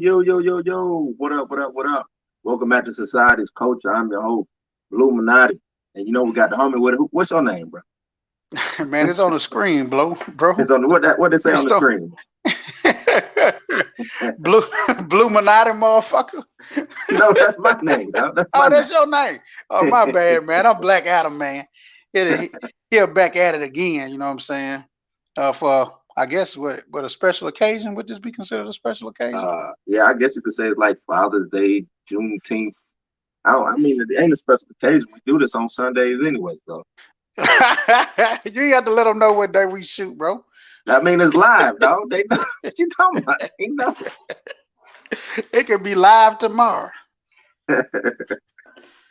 Yo. What up, what up? Welcome back to Society's Culture. I'm your host, Blu And we got the homie with it. What's your name, bro? Man, it's on the screen, bro. It's on what they say on It's the the screen. Blue Blue Minati, motherfucker. No, that's my name, dog. That's my Oh, name. that's your name. Oh, my bad, man. I'm Black Adam, man. Here back at it again. You know what I'm saying? For I guess what a special occasion would this be considered a special occasion? Yeah, I guess you could say it's like Father's Day, Juneteenth. I mean, it ain't a special occasion. We do this on Sundays anyway, so You ain't have to let them know what day we shoot, bro. I mean it's live, dog. They know what you talking about. They know. It could be live tomorrow.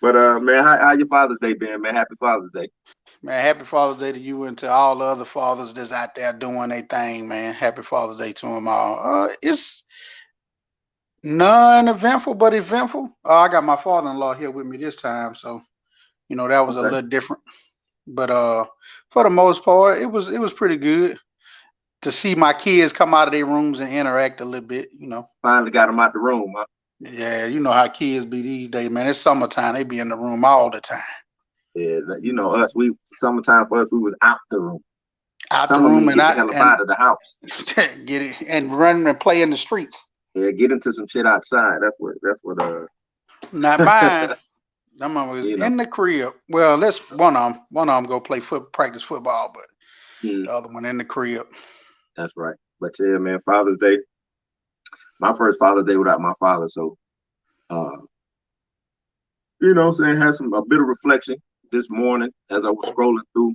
But man, how your Father's Day been, man? Happy Father's Day. Man, happy Father's Day to you and to all the other fathers that's out there doing their thing, man. Happy Father's Day to them all. It's non-eventful, but eventful. I got my father-in-law here with me this time, so that was a Okay. little different. But for the most part, it was pretty good to see my kids come out of their rooms and interact a little bit. Finally got them out the room, huh? Yeah, you know how kids be these days, man. It's summertime; they be in the room all the time. Yeah, us. We summertime for us. We was out the room. Out the Summer room mean and get the out hell up and out of the house. get it and run and play in the streets. Yeah, get into some shit outside. That's what. Not mine. That mama was You know. in the crib. Well, let's one of them go play practice football, but Mm, the other one in the crib. that's right. But yeah, man, Father's Day. My first Father's Day without my father, so uh, what I'm saying, had a bit of reflection this morning as I was scrolling through,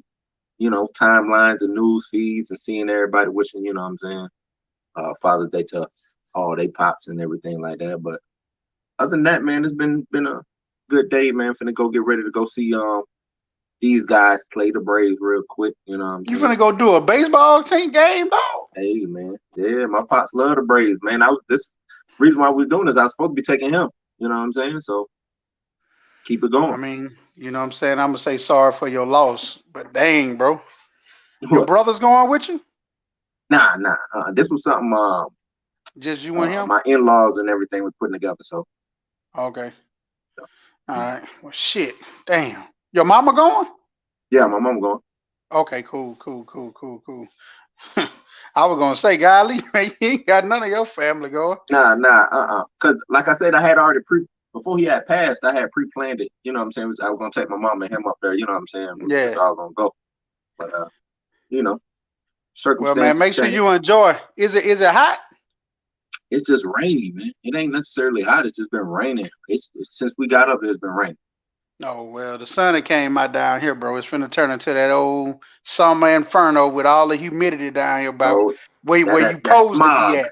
timelines and news feeds and seeing everybody wishing, what I'm saying, Father's Day to all they pops and everything like that. But other than that, man, it's been a good day, man. Finna go get ready to go see these guys play the Braves real quick. You know what I'm You saying? finna go do a baseball team game, dog? Hey, man, yeah, my pops love the Braves, man. This reason why we're doing this. I was supposed to be taking him. You know what I'm saying? So keep it I going. mean, you know what I'm saying? I'm gonna say sorry for your loss, but dang, bro. Your What? brother's going with you? Nah. This was something Just you and him? my in-laws and everything was putting together. So Okay. All mm, right. Well, shit. Damn. Your mama going? yeah, my mom going. Okay, cool. I was gonna say, golly, man, you ain't got none of your family going. Nah. Cause like I said, I had already before he had passed, I had pre-planned it. You know what I'm saying? I was gonna take my mom and him up there. You know what I'm saying? We was just Yeah. all gonna go. But you know, Well, man, circumstances make sure change. you enjoy. Is it hot? It's just rainy, man. It ain't necessarily hot. It's just been raining. It's since we got up, it's been raining. Oh well, the sun that came out down here, bro. It's finna turn into that old summer inferno with all the humidity down here about Oh, where you that supposed to be smog, at.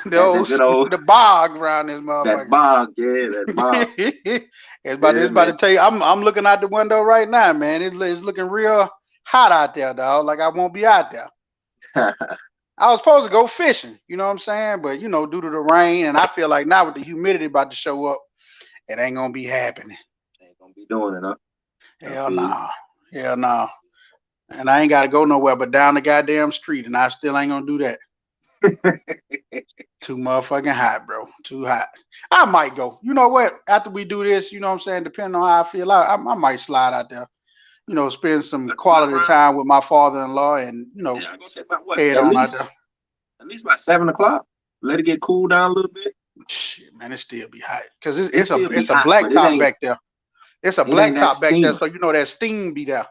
The that old good old the bog around this that motherfucker. bog, yeah, that bog, It's yeah, about to man. tell you. I'm looking out the window right now, man. It's looking real hot out there, dog. Like I won't be out there. I was supposed to go fishing, you know what I'm saying? But due to the rain, and I feel like now with the humidity about to show up, it ain't gonna be happening. Ain't gonna be doing it, huh? I Hell feel no. Hell no. And I ain't gotta go nowhere but down the goddamn street, and I still ain't gonna do that. you. Too motherfucking hot, bro. Too hot. I might go. You know what? After we do this, you know what I'm saying? Depending on how I feel, I might slide out there. Spend some What quality around? time with my father-in-law, and Yeah, I'm gonna say about what? head on out there. At least about 7 o'clock. Let it get cooled down a little bit. Shit, man, it still be hot because It it's a still be it's a hot, black but it top ain't back there. It's a it black ain't that top back there, steamy. so that steam be there,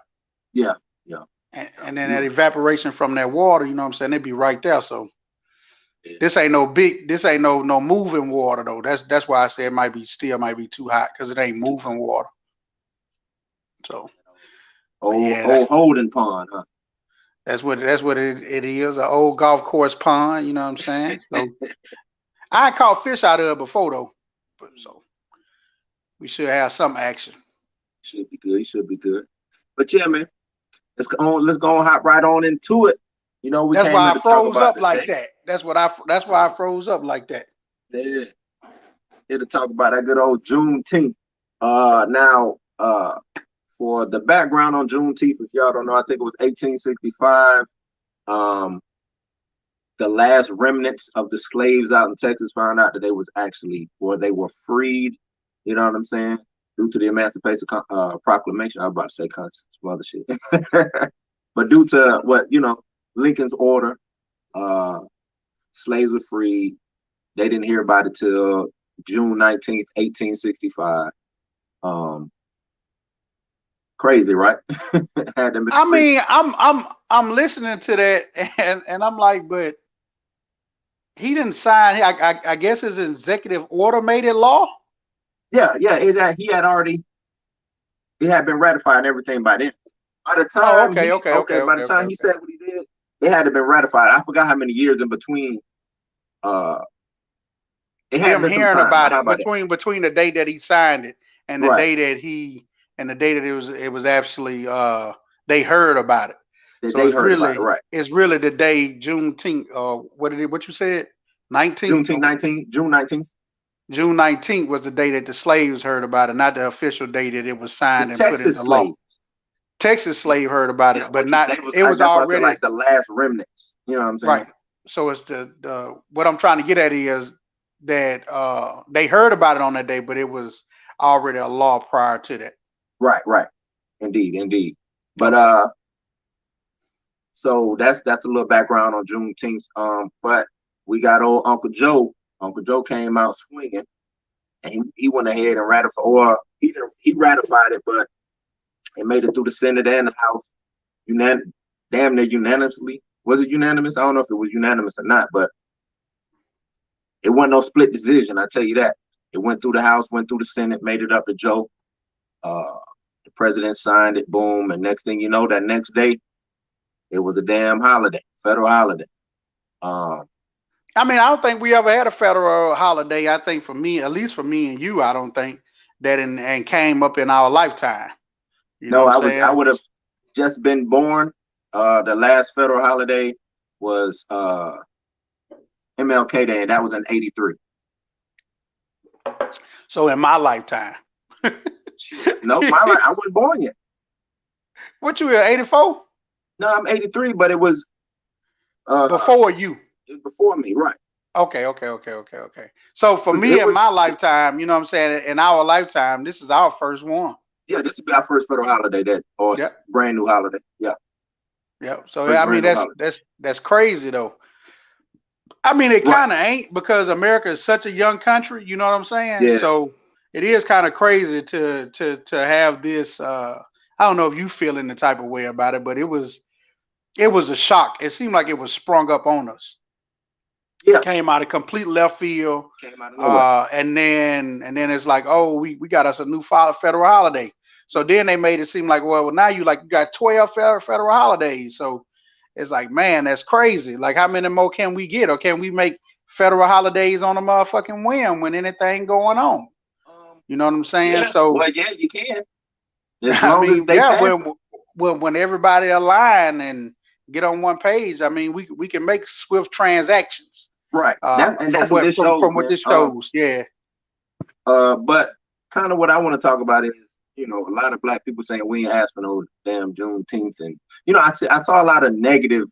Yeah, yeah. and then that You, evaporation from that water. You know what I'm saying? It be right there. So yeah. this ain't no moving water though. That's why I say it might be too hot because it ain't Too moving hot. water. So, but Old yeah, old holding pond, huh? that's what it is. An old golf course pond. You know what I'm saying? So I caught fish out of it before though, but so we should have some action. Should be good. Should be good. But yeah, man, let's go on hop right on into it. We That's came why here I to talk froze about up like today. that. That's why I froze up like that. Yeah, here to talk about that good old Juneteenth. Now, for the background on Juneteenth, if y'all don't know, I think it was 1865. Um, the last remnants of the slaves out in Texas found out that they was actually, or they were freed. You know what I'm saying? Due to the Emancipation Proclamation. I was about to say some other shit, but due to what Lincoln's order, slaves were freed. They didn't hear about it till June 19th, 1865. Crazy, right? Had them I mean, I'm listening to that, and I'm like, but he didn't sign. I guess his executive order made it law. Yeah. He had been ratified and everything by then. By the Oh, time by the time he okay. said what he did, it had to been ratified. I forgot how many years in between. It had Them been some hearing time. about How it about that? between the day that he signed it and the Right. day that it was actually they heard about it. So They heard about it. Right. it's really the day Juneteenth. What you said? 19th. June 19th. June 19th was the day that the slaves heard about it, not the official day that it was The signed and put Texas into law. slaves. Texas slave heard about Yeah, it, but not. It was that's why I said already like the last remnants. You know what I'm saying? right. So it's the what I'm trying to get at is that they heard about it on that day, but it was already a law prior to that. Right. Indeed. But Okay. so that's a little background on Juneteenth. But we got old Uncle Joe. Uncle Joe came out swinging, and he went ahead and ratified, or he ratified it, but it made it through the Senate and the House, damn near unanimously. Was it unanimous? I don't know if it was unanimous or not, but it wasn't no split decision. I tell you that. It went through the House, went through the Senate, made it up to Joe. The president signed it, boom, and next thing you know, that next day, it was a damn holiday, federal holiday. I mean, I don't think we ever had a federal holiday. I think for me, at least for me and you, I don't think that and came up in our lifetime. You know No, what I'm I saying? would have just been born. The last federal holiday was MLK Day, and that was in '83. So in my lifetime. No, I wasn't born yet. What you were 84? No, I'm 83, but it was Before you. before me, right? Okay. So for me in my lifetime, you know what I'm saying, in our lifetime, this is our first one. Yeah, this will be our first federal holiday Yep. brand new holiday. Yeah. Yep. So First I mean brand new holiday. that's crazy though. I mean it Right. kind of ain't because America is such a young country, you know what I'm saying? Yeah. So it is kind of crazy to have this I don't know if you feel in the type of way about it, but it was a shock. It seemed like it was sprung up on us. Yeah. Came out of complete left field. Came out of nowhere. And then it's like, oh, we got us a new federal holiday. So then they made it seem like, well now you got 12 federal holidays. So it's like, man, that's crazy. Like, how many more can we get, or can we make federal holidays on a motherfucking whim when anything going on? You know what I'm saying? Yeah. So, well, yeah, you can. As I long as mean, they yeah, pass when everybody align and get on one page, I mean, we can make swift transactions. right. That's what this shows. From what this shows, yeah. But kind of what I want to talk about is, a lot of black people saying we ain't asked for no damn Juneteenth, and I saw a lot of negative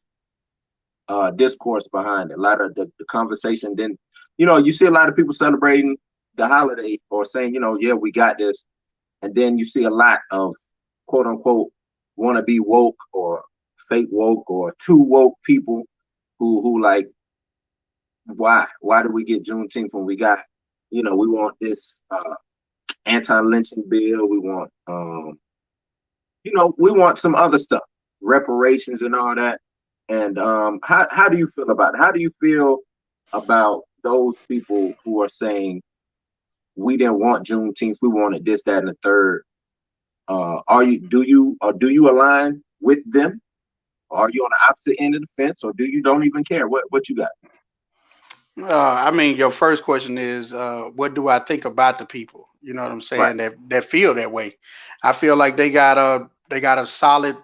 discourse behind it. A lot of the conversation. Then, you see a lot of people celebrating the holiday or saying, yeah, we got this, and then you see a lot of quote unquote want to be woke or fake woke or too woke people who like, why do we get Juneteenth when we got, we want this anti-lynching bill, we want we want some other stuff, reparations and all that. And how do you feel about it? How do you feel about those people who are saying we didn't want Juneteenth, we wanted this, that, and the third? Do you align with them? Are you on the opposite end of the fence, or do you don't even care? What you got? I mean, your first question is, what do I think about the people? You know what I'm saying? Right. That feel that way. I feel like they got a solid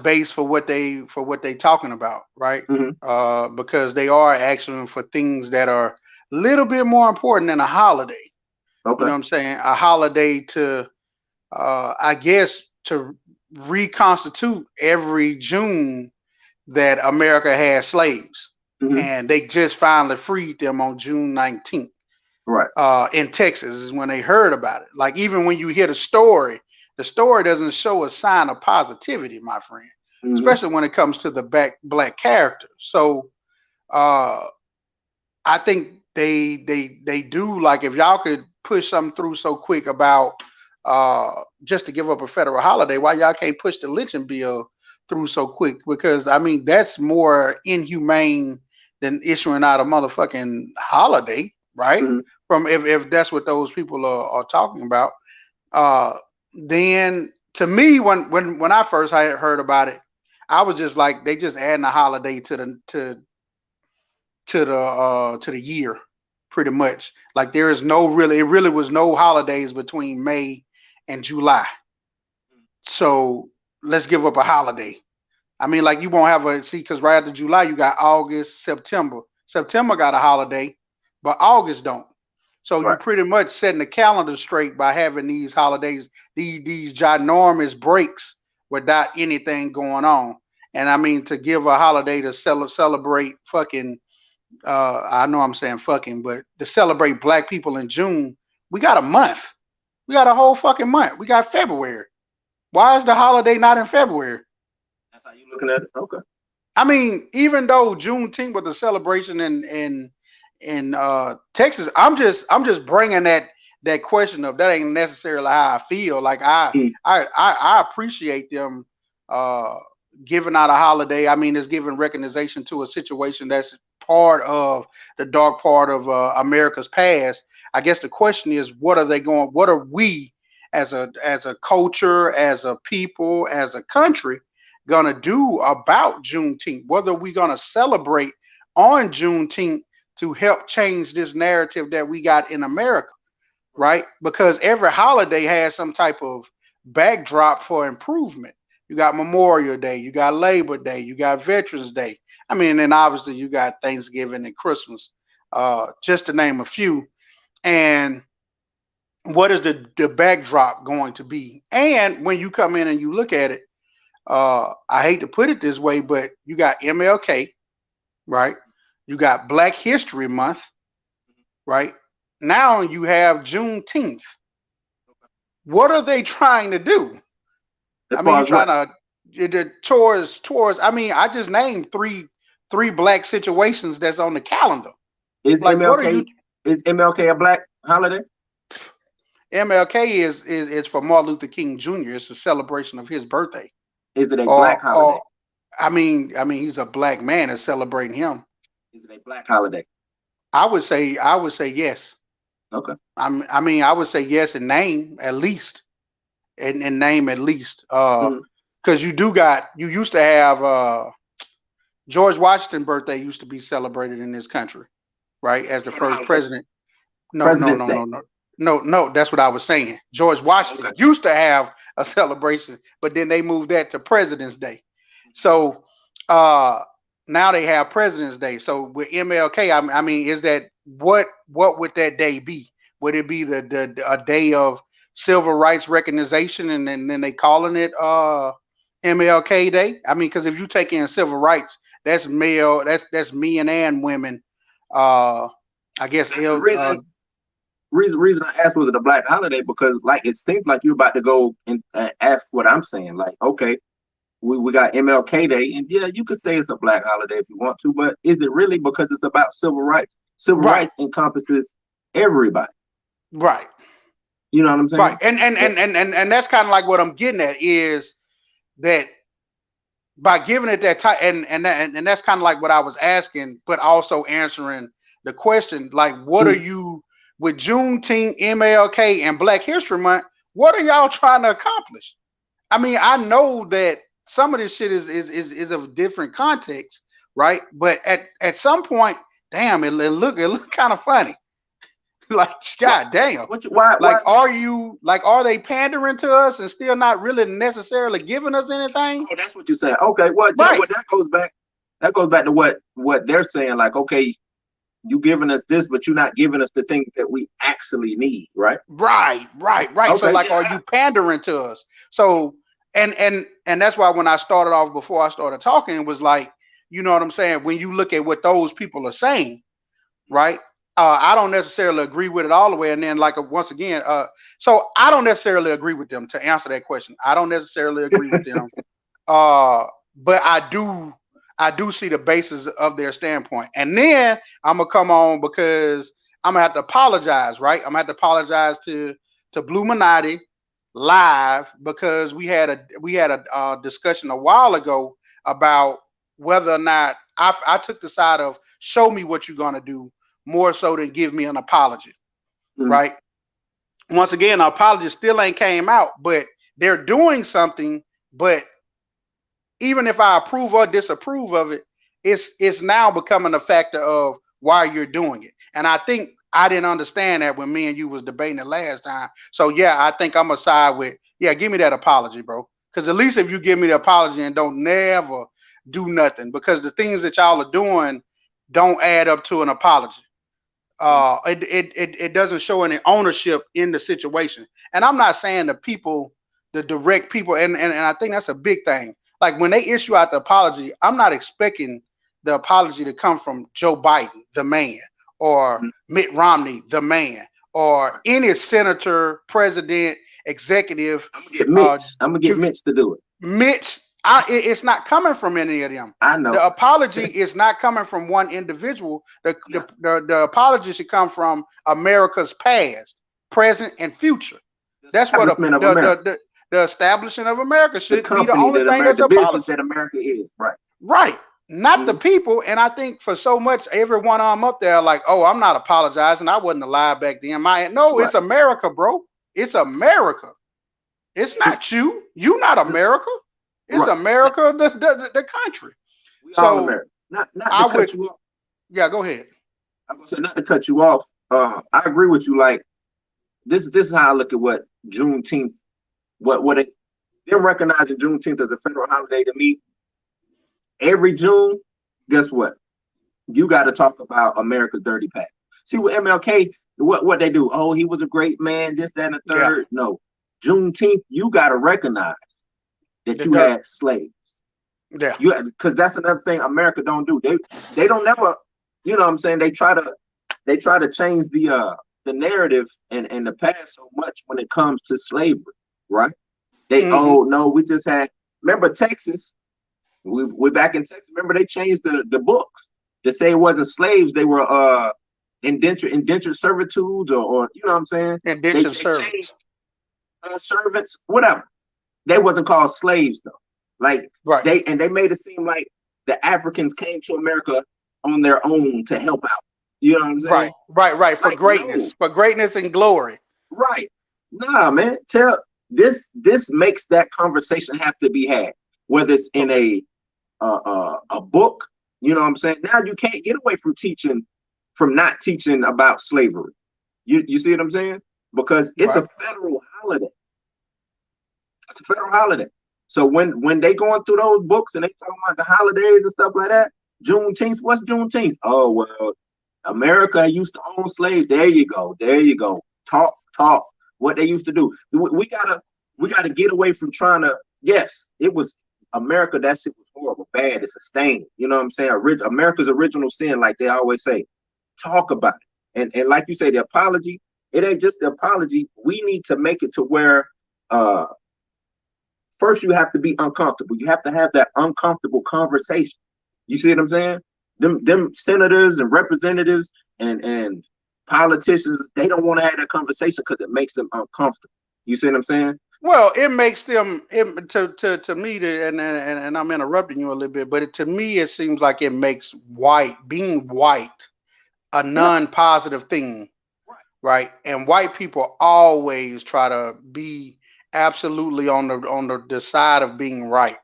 base for what they talking about, right? Mm-hmm. Because they are asking for things that are a little bit more important than a holiday. Okay. You know what I'm saying? A holiday to, I guess, to reconstitute every June that America had slaves, Mhm. and they just finally freed them on June 19th. Right. In Texas is when they heard about it. Like even when you hear the story doesn't show a sign of positivity, my friend, Mhm. especially when it comes to the black character. So uh, I think they do, like, if y'all could push something through so quick about just to give up a federal holiday, why y'all can't push the lynching bill through so quick? Because I mean that's more inhumane than issuing out a motherfucking holiday, right? Mhm. From if that's what those people are talking about. Uh, then to me, when I first had heard about it, I was just like, they just adding a holiday to the year, pretty much. Like there is no really, it really was no holidays between May and July. So let's give up a holiday. I mean, like you won't have a see, because right after July you got August, September. September got a holiday, but August don't. So you Right. pretty much setting the calendar straight by having these holidays, these ginormous breaks without anything going on. And I mean, to give a holiday to celebrate fucking, I know I'm saying fucking, but to celebrate black people in June, we got a month. We got a whole fucking month. We got February. Why is the holiday not in February? That's how you looking at it. Okay. I mean, even though Juneteenth was a celebration in Texas, I'm just bringing that question up. That ain't necessarily how I feel. Like Mm. I appreciate them uh, giving out a holiday. I mean, it's giving recognition to a situation that's part of the dark part of America's past. I guess the question is, what are they going? What are we as a culture, as a people, as a country gonna do about Juneteenth? Whether we're gonna celebrate on Juneteenth to help change this narrative that we got in America, right? Because every holiday has some type of backdrop for improvement. You got Memorial Day, you got Labor Day, you got Veterans Day. I mean, and then obviously you got Thanksgiving and Christmas, just to name a few. And what is the backdrop going to be? And when you come in and you look at it, I hate to put it this way, but you got MLK, right? You got Black History Month, right? Now you have Juneteenth. What are they trying to do? As I mean, far you're as what? trying to towards. I mean, I just named three black situations that's on the calendar. Is Like, what are you? MLK a black holiday? MLK is for Martin Luther King Jr. It's a celebration of his birthday. Is it a black Or holiday? I mean, he's a black man that's celebrating him. Is it a black holiday? I would say yes. Okay. I mean, I would say yes in name at least, in name at least. Mhm. Because you used to have George Washington birthday used to be celebrated in this country, right? As the What first holiday? president. No, no, President's no, Day. no, no. No, no, that's what I was saying. George Oh, Washington okay. used to have a celebration, but then they moved that to President's Day. So uh now they have President's Day. So with MLK, I mean, is that what would that day be? Would it be the a day of civil rights recognition, and then they calling it MLK Day? I mean, because if you take in civil rights, that's male, that's men and women. Uh, I guess The reason I asked was it a black holiday because like it seems like you're about to go and ask what I'm saying. Like, okay, we got MLK Day, and yeah, you could say it's a black holiday if you want to, but is it really because it's about civil rights? Civil right, rights encompasses everybody. right. You know what I'm Right. saying? And that's kind of like what I'm getting at is that by giving it that type, and that's kind of like what I was asking, but also answering the question, like, what are Mm. you with Juneteenth, MLK, and Black History Month? What are y'all trying to accomplish? I mean, I know that some of this shit is of different context, right? But at some point, damn, it look kind of funny. Like, What? god damn. Why? Are they pandering to us and still not really necessarily giving us anything? Oh, that's what you're saying. Okay, well, yeah, Right, well, that goes back. That goes back to what they're saying. Like, okay, you giving us this, but you're not giving us the things that we actually need, right? right. So Okay, like, are yeah. you pandering to us? So and that's why when I started off, before I started talking, it was like, You know what I'm saying? When you look at what those people are saying, right? I don't necessarily agree with it all the way. And then, like once again, so I don't necessarily agree with them. To answer that question, I don't necessarily agree with them. But I do see the basis of their standpoint. And then I'm gonna come on because I'm gonna have to apologize, right? I'm gonna have to apologize to Blue Minotti live because we had a discussion a while ago about whether or not I took the side of show me what you're gonna do more so than give me an apology, right? Once again, the apology still ain't came out, but they're doing something. But even if I approve or disapprove of it, it's now becoming a factor of why you're doing it. And I think I didn't understand that when me and you was debating it last time. So yeah, I think I'm gonna side with give me that apology, bro. Because at least if you give me the apology and don't never do nothing, because the things that y'all are doing don't add up to an apology. It doesn't show any ownership in the situation. And I'm not saying the people, the direct people, and I think that's a big thing. Like when they issue out the apology, I'm not expecting the apology to come from Joe Biden, the man, or Mitt Romney, the man, or any senator, president, executive. I'm gonna get Mitch to do it. Mitch, it's not coming from any of them. I know. The apology is not coming from one individual. The apology should come from America's past, present, and future. That's what the establishment of America should be the only thing that's apologized. That America is, right. Right. Not the people. And I think for so much, everyone up there like, oh, I'm not apologizing. I wasn't alive back then. It's America, bro. It's America. It's not you. You're not America. It's America, the country. So America. Not to cut you off. Yeah, go ahead. I'm gonna say not to cut you off. I agree with you. Like this is how I look at what Juneteenth. Them recognizing Juneteenth as a federal holiday to me. Every June, guess what? You got to talk about America's dirty past. See with MLK, what they do? Oh, he was a great man. This, that, and the third. Yeah. No, Juneteenth, you got to recognize that you had slaves. Yeah, because that's another thing America don't do. They don't never. You know what I'm saying? They try to change the narrative and the past so much when it comes to slavery. Right? Oh no, we just had. Remember Texas? We're back in Texas. Remember they changed the books to say it wasn't slaves. They were indentured servitudes or you know what I'm saying? Indentured servants. Servants, whatever. They wasn't called slaves though. Like they made it seem like the Africans came to America on their own to help out. You know what I'm saying? Right. For greatness, for greatness and glory. Right. Nah, man. This makes that conversation have to be had, whether it's in a book. You know what I'm saying? Now you can't get away from not teaching about slavery. You see what I'm saying? Because it's a federal holiday. It's a federal holiday. So when they going through those books and they talking about the holidays and stuff like that, Juneteenth, what's Juneteenth? Oh well, America used to own slaves. There you go. Talk. What they used to do. We gotta get away from trying to. Yes, it was America. That shit was horrible, bad. It's a stain. You know what I'm saying? America's original sin, like they always say. Talk about it. And like you say, the apology. It ain't just the apology. We need to make it to where first you have to be uncomfortable. You have to have that uncomfortable conversation. You see what I'm saying? Them senators and representatives and politicians, they don't want to have that conversation because it makes them uncomfortable. You see what I'm saying? Well, it makes them to me, and I'm interrupting you a little bit, but to me, it seems like it makes being white a non-positive thing, right? And white people always try to be absolutely on the side of being right.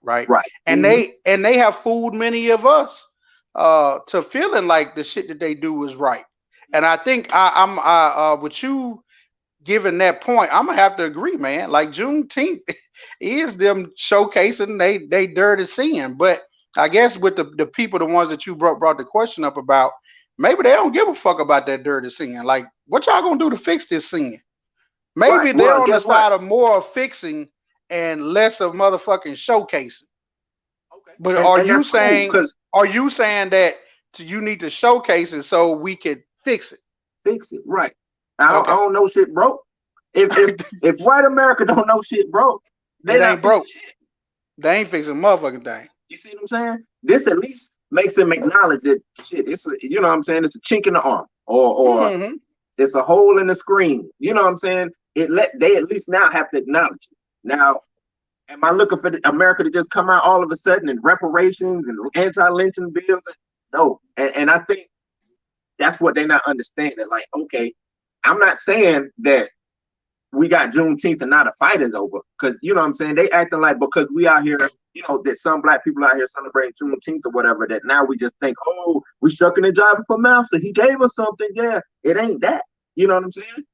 And they have fooled many of us to feeling like the shit that they do is right. And I think I'm with you giving that point, I'm gonna have to agree, man. Like Juneteenth is them showcasing they dirty sin. But I guess with the people, the ones that you brought the question up about, maybe they don't give a fuck about that dirty sin. Like, what y'all gonna do to fix this sin? Maybe they're on the side of more of fixing and less of motherfucking showcasing. Okay. But are you saying Are you saying that you need to showcase it so we could fix it? Fix it, right? I Okay. don't know shit broke. If white America don't know shit broke, they It not ain't fixing broke. shit. They ain't fixing a motherfucking thing. You see what I'm saying? This at least makes them acknowledge that shit. It's a, you know what I'm saying? It's a chink in the arm, or Mm-hmm. it's a hole in the screen. You know what I'm saying? They at least now have to acknowledge it. Now, am I looking for America to just come out all of a sudden and reparations and anti-lynching bills? No, and I think that's what they're not understanding. Like, okay, I'm not saying that we got Juneteenth and now the fight is over, because you know what I'm saying, they acting like because we out here, you know, that some black people out here celebrating Juneteenth or whatever, that now we just think, oh, we shucking and jiving for master, he gave us something. Yeah, it ain't that. You know what I'm saying?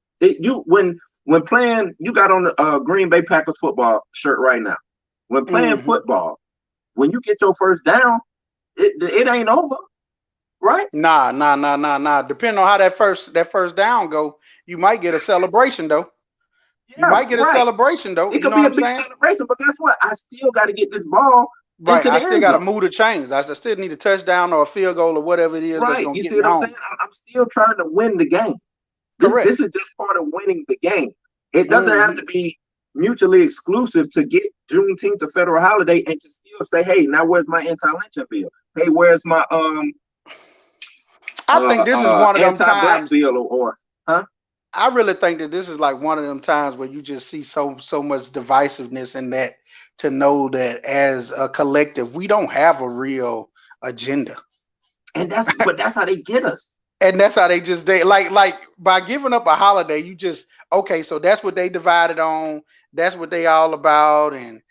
When playing, you got on the Green Bay Packers football shirt right now. When playing football, when you get your first down, it ain't over, right? Nah. Depending on how that first down go, you might get a celebration though. You Yeah, might get a right. celebration though. It You could know be what a I'm big saying? celebration, but guess what? I still got to get this ball Right. into I the still end got to zone. move the chains. I still need a touchdown or a field goal or whatever it is that's Right. gonna You get see me what I'm saying? home. I'm still trying to win the game. Correct. This is just part of winning the game. It doesn't have Mm-hmm. to be mutually exclusive to get Juneteenth a federal holiday and to still say, hey, now where's my anti-lynching bill? Hey, where's my I think this is one of them anti-black times. bill, or huh? I really think that this is like one of them times where you just see so much divisiveness in that, to know that as a collective we don't have a real agenda. And that's how they get us. And that's how they like by giving up a holiday, you just, okay, so that's what they divided on, that's what they all about. And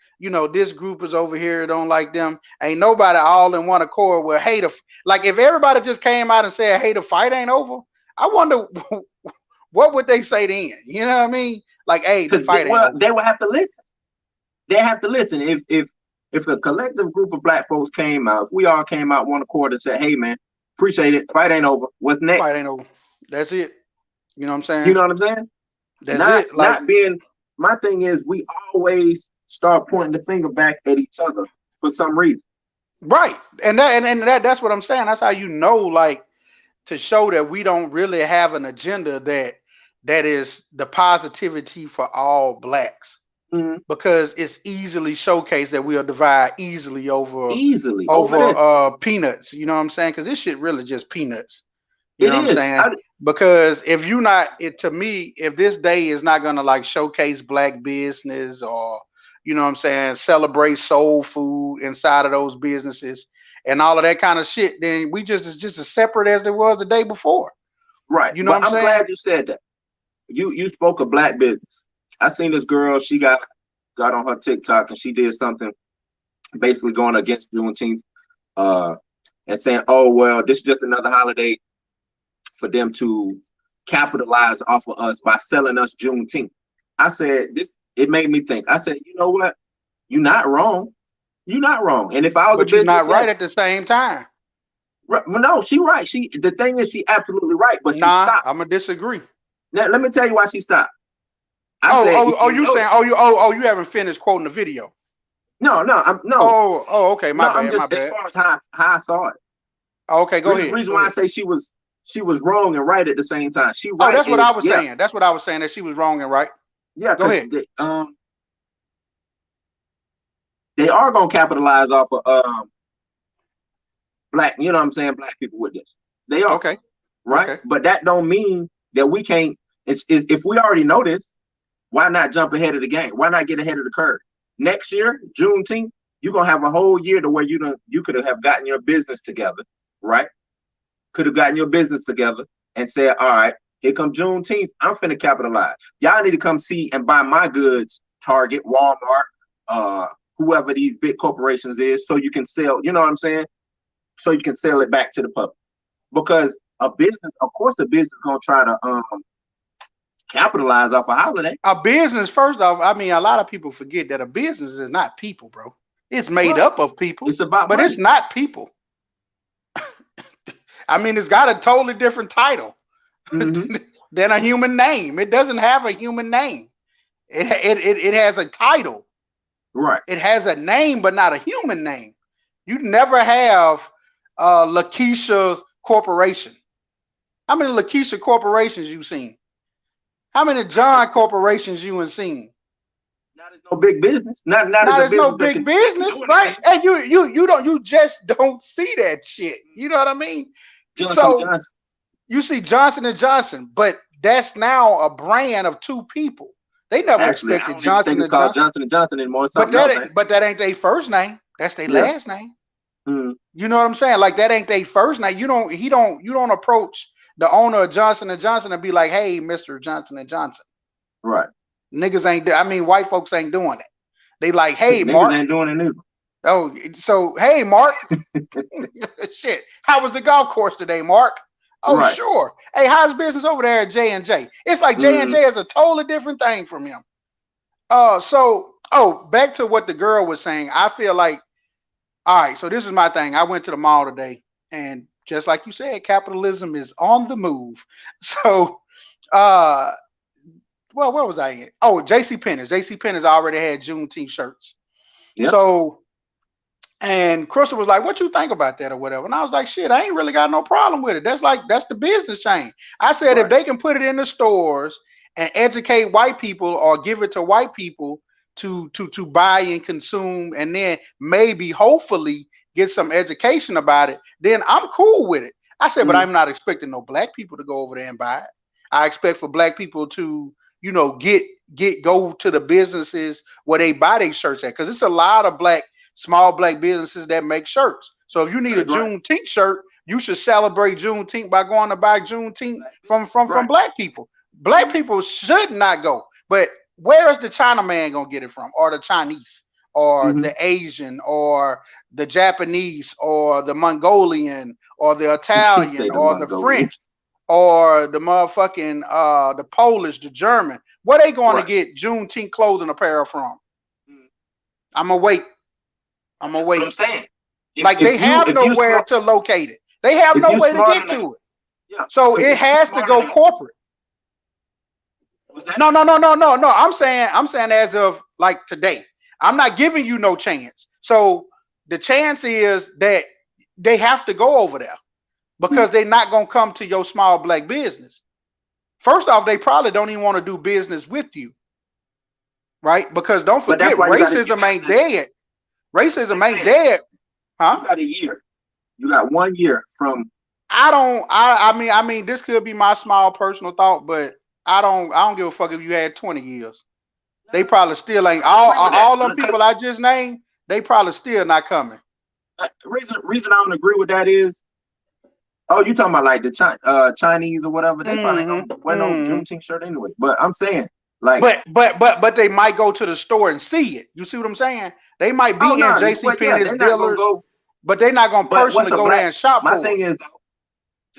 this group is over here, don't like them. Ain't nobody all in one accord with, hey, like if everybody just came out and said, hey, the fight ain't over, I wonder what would they say then? You know what I mean? Like, hey, the Because fight ain't over. they will have to listen. They have to listen. If a collective group of black folks came out, if we all came out one accord and said, hey man, appreciate it, fight ain't over, what's next? Fight ain't over. That's it. You know what I'm You saying? know what I'm saying? That's it. Like, Not being, my thing is, we always start pointing the finger back at each other for some reason. right. And that's what I'm saying. That's how like, to show that we don't really have an agenda that is the positivity for all blacks. Mm-hmm. Because it's easily showcased that we'll divide easily over this. Peanuts. You know what I'm saying? Because this shit really just peanuts. You It know what I'm is. saying? Because if you not it to me, if this day is not gonna like showcase black business, or what I'm saying, celebrate soul food inside of those businesses and all of that kind of shit, then it's just as separate as it was the day before. Right. You know But what I'm I'm saying? glad you said that. You spoke of black business. I seen this girl, she got on her TikTok and she did something basically going against Juneteenth, and saying, oh well, this is just another holiday for them to capitalize off of us by selling us Juneteenth. I said, it made me think. I said, you know what? You're not wrong. You're not wrong. And if I was a But you're business, not right yes. at the same time. Right. Well, no, she right. The thing is, she absolutely right, but she Nah, stopped. I'm gonna disagree. Now, let me tell you why she stopped. I said, You saying, you haven't finished quoting the video. No, Okay, no. my I'm bad, my just, as bad. far as how I saw it. Okay, go ahead. Reason why I say she was wrong and right at the same time. She right. That's what I was yeah. saying. That's what I was saying, that she was wrong and right. Yeah, go because ahead. They are gonna capitalize off of black, you know what I'm saying, black people with this. They are. Okay. Right. Okay. But that don't mean that we can't. It's if we already know this, why not jump ahead of the game? Why not get ahead of the curve? Next year, Juneteenth, you're gonna have a whole year to where you could have gotten your business together, right? Could have gotten your business together and said, all right, here come Juneteenth, I'm finna capitalize. Y'all need to come see and buy my goods, Target, Walmart, whoever these big corporations is, so you can sell, you know what I'm saying? So you can sell it back to the public. Because a business, of course, a business is gonna try to capitalize off a holiday. A business, first off, I mean, a lot of people forget that a business is not people, bro. It's made up of people. It's about but money. It's not people. I mean, it's got a totally different title mm-hmm. than a human name. It doesn't have a human name. It has a title. Right. It has a name, but not a human name. You never have Lakeisha Corporation? How many Lakeisha corporations you seen? How many John corporations you ain't seen? Now there's no big business. Not Now as a there's no business big that can business, do right? anything. And you just don't see that shit. You know what I mean? Johnson So Johnson. you see Johnson and Johnson, but that's now a brand of two people. They never Actually, I expected don't even think Johnson it's and called Johnson. Johnson and Johnson anymore. It's But something else, that ain't their first name. That's their yeah. last name. Mm. You know what I'm saying? Like that ain't their first name. You don't approach the owner of Johnson and Johnson and be like, hey, Mr. Johnson and Johnson. Right. Niggas ain't. I mean, white folks ain't doing it. They like, hey, Niggas Mark. ain't doing it neither. Oh, so hey, Mark. Shit. How was the golf course today, Mark? Oh, right. Sure. Hey, how's business over there at J&J? It's like J&J is a totally different thing from him. Back to what the girl was saying. I feel like, all right, so this is my thing. I went to the mall today, and just like you said, capitalism is on the move. So, well, where was I at? Oh, JC Penney's. JC Penney's already had Juneteenth shirts. Yep. So, and Crystal was like, what you think about that or whatever? And I was like, shit, I ain't really got no problem with it. That's the business chain. I said, if they can put it in the stores and educate white people or give it to white people to buy and consume, and then maybe hopefully get some education about it, then I'm cool with it. I said, but I'm not expecting no black people to go over there and buy it. I expect for black people to, go to the businesses where they buy their shirts at, because it's a lot of small black businesses that make shirts. So if you need a Juneteenth shirt, you should celebrate Juneteenth by going to buy Juneteenth from black people. Black people should not go. But where is the Chinaman gonna get it from? Or the Chinese, or the Asian, or the Japanese, or the Mongolian, or the Italian, or the French, or the motherfucking the Polish, the German? Where they going to get Juneteenth clothing apparel from? I'm gonna wait. What I'm saying. They have nowhere to locate it. They have no way to get to it. Yeah. So it has to go corporate. No. I'm saying as of like today. I'm not giving you no chance. So the chance is that they have to go over there, because they're not gonna come to your small black business. First off, they probably don't even want to do business with you, right? Because don't forget, racism ain't dead. Racism ain't dead. Huh? You got a year. You got 1 year from. I mean, this could be my small personal thought, but I don't give a fuck if you had 20 years. They probably still ain't all them people I just named. They probably still not coming. Reason I don't agree with that is, oh, you talking about like the Chinese or whatever? They probably don't wear no Juneteenth shirt anyway. But I'm saying, like, but they might go to the store and see it. You see what I'm saying? They might be in JCPenney's dealers, but they're not gonna personally go there and shop for it. My thing is, though,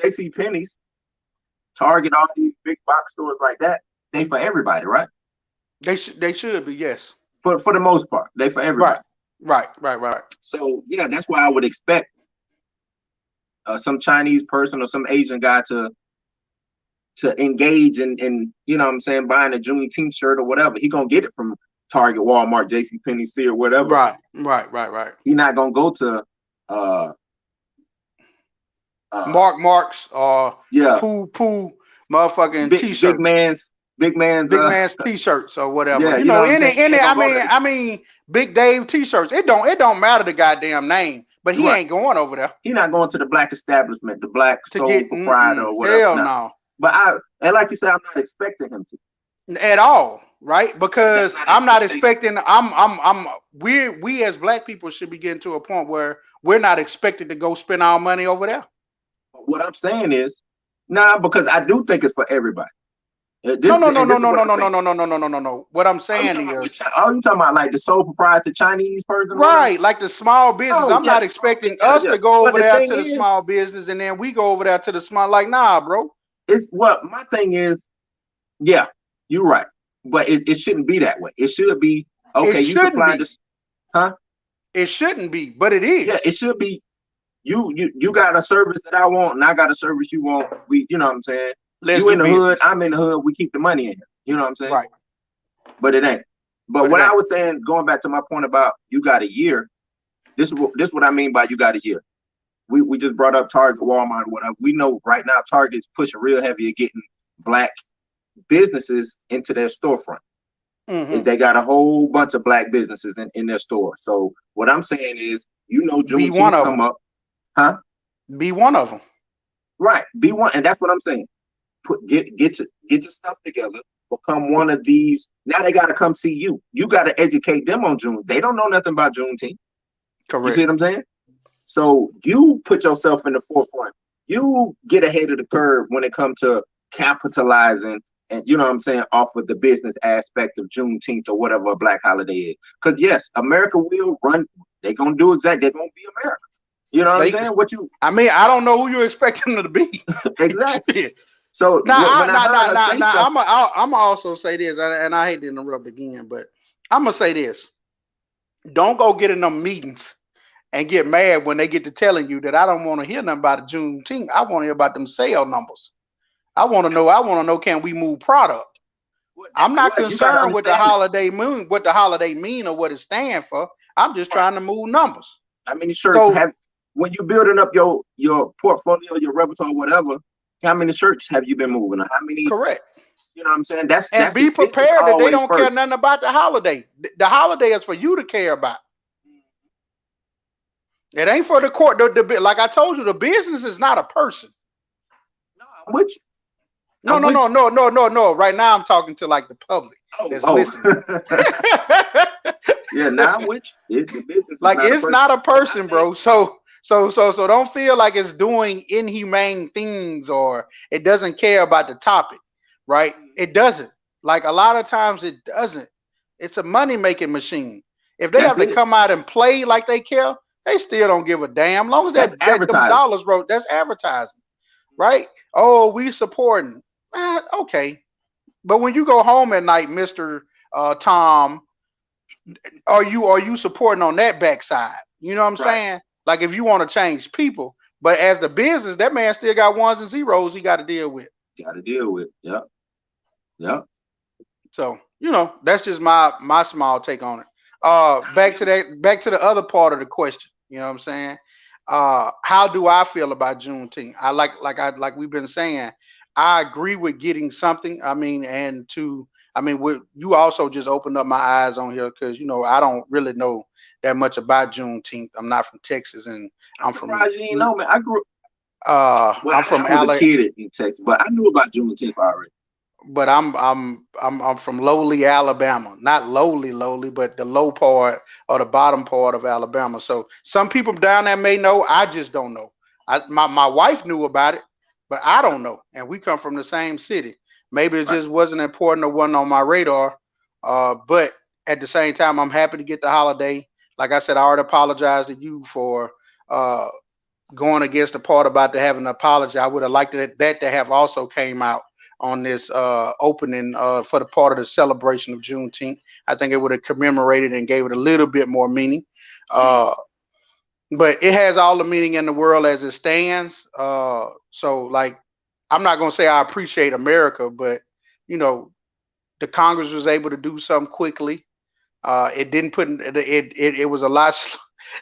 JCPenney's, Target, all these big box stores like that, they for everybody, right? They should be, yes. For the most part, they for everybody. Right. So yeah, that's why I would expect some Chinese person or some Asian guy to engage in you know what I'm saying, buying a Juneteenth shirt or whatever. He gonna get it from Target, Walmart, JCPenney, Sears, whatever. Right. He not gonna go to Marks or Pooh motherfucking t-shirts. Big man's t-shirts or whatever. Yeah, you know I mean Big Dave t-shirts. It don't matter the goddamn name, but he ain't going over there. He not going to the black establishment, the black store proprietor or whatever. Hell no. But and like you said, I'm not expecting him to at all, right? Because I'm not expecting. We as black people should be getting to a point where we're not expected to go spend our money over there. What I'm saying is, because I do think it's for everybody. No. What I'm saying is, you talking about like the sole proprietor Chinese person, right? Like the small business. I'm not expecting us to go over there to the small business and then we go over there to the small. Like, nah, bro. It's what my thing is. Yeah, you're right, but it shouldn't be that way. It should be okay. You supply this, huh? It shouldn't be, but it is. Yeah, it should be. You got a service that I want, and I got a service you want. You know what I'm saying? You in the hood, I'm in the hood. We keep the money in here. You know what I'm saying? Right. But it ain't. But what I was saying, going back to my point about you got a year. This what I mean by you got a year. we just brought up Target, Walmart, whatever. We know right now Target's pushing real heavy at getting Black businesses into their storefront. They got a whole bunch of Black businesses in their store. So what I'm saying is, Juneteenth come up, huh? Be one of them. Right, be one, and that's what I'm saying. Get your stuff together. Become one of these. Now they got to come see you. You got to educate them on June. They don't know nothing about Juneteenth. Correct. You see what I'm saying? So you put yourself in the forefront. You get ahead of the curve when it comes to capitalizing, and you know what I'm saying, off of the business aspect of Juneteenth or whatever a Black holiday is. Because yes, America will run. They're gonna do exactly. They're gonna be America. You know what I'm saying? I don't know who you expect them to be. Exactly. So I'm also say this, and I hate to interrupt again, but I'm gonna say this: don't go get in them meetings and get mad when they get to telling you that I don't want to hear nothing about the Juneteenth. I want to hear about them sale numbers. I want to know, can we move product? I'm not concerned with the holiday what the holiday mean or what it stands for. I'm just trying to move numbers. How many shirts when you're building up your portfolio, your repertoire, whatever, how many shirts have you been moving? Or how many? Correct. You know what I'm saying? That's be prepared that they don't care nothing about the holiday. The holiday is for you to care about. It ain't for the court. Like I told you, the business is not a person. No, I'm with you. No. Right now, I'm talking to like the public that's listening. Yeah, now I'm with you. The business like it's not a person, bro. So don't feel like it's doing inhumane things or it doesn't care about the topic, right? It doesn't. Like a lot of times, it doesn't. It's a money making machine. If they have to come out and play like they care, they still don't give a damn. Long as that's advertising. Dollars, bro, that's advertising, right? Oh, we supporting. Okay, but when you go home at night, Mr. Tom, are you supporting on that backside? You know what I'm saying? Like if you want to change people, but as the business, that man still got ones and zeros he got to deal with. Yep. So that's just my small take on it. Back to the other part of the question. You know what I'm saying? How do I feel about Juneteenth? I like we've been saying, I agree with getting something. You also just opened up my eyes on here because I don't really know that much about Juneteenth. I'm not from Texas, and I'm from. You ain't know, man. I grew. I'm from I was a kid in Texas, but I knew about Juneteenth already. But I'm from lowly Alabama, not lowly, but the low part or the bottom part of Alabama. So some people down there may know. I just don't know. My wife knew about it, but I don't know. And we come from the same city. Maybe it just wasn't important or wasn't on my radar. But at the same time, I'm happy to get the holiday. Like I said, I already apologized to you for going against the part about having an apology. I would have liked that to have also came out on this opening for the part of the celebration of Juneteenth. I think it would have commemorated and gave it a little bit more meaning. But it has all the meaning in the world as it stands. So like, I'm not going to say I appreciate America, but the Congress was able to do something quickly. It didn't put it was a lot.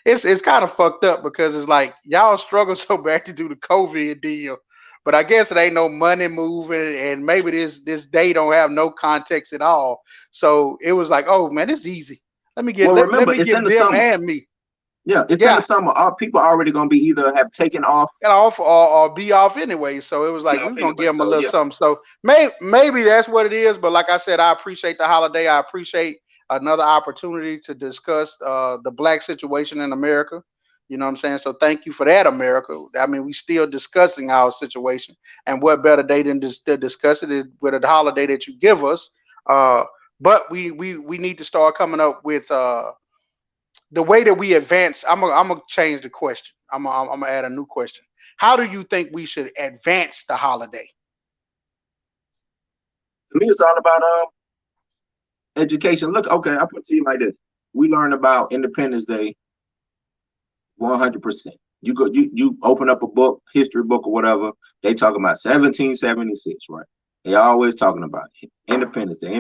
It's kind of fucked up because it's like y'all struggle so bad to do the COVID deal. But I guess it ain't no money moving, and maybe this day don't have no context at all. So it was like, oh man, it's easy. Let me get them summer. And me. Yeah, it's in the summer. All people are already gonna be either have taken off or be off anyway. So it was like we're gonna give them a little something. So maybe that's what it is. But like I said, I appreciate the holiday. I appreciate another opportunity to discuss the Black situation in America. You know what I'm saying? So thank you for that, America. I mean, we still discussing our situation, and what better day than to discuss it with a holiday that you give us. But we need to start coming up with the way that we advance. I'm gonna change the question. I'm gonna add a new question. How do you think we should advance the holiday? To me, it's all about education. Look, okay, I put it to you like this: we learn about Independence Day 100%. You open up a book, history book or whatever, they talk about 1776, right? They always talking about it. Independence Day.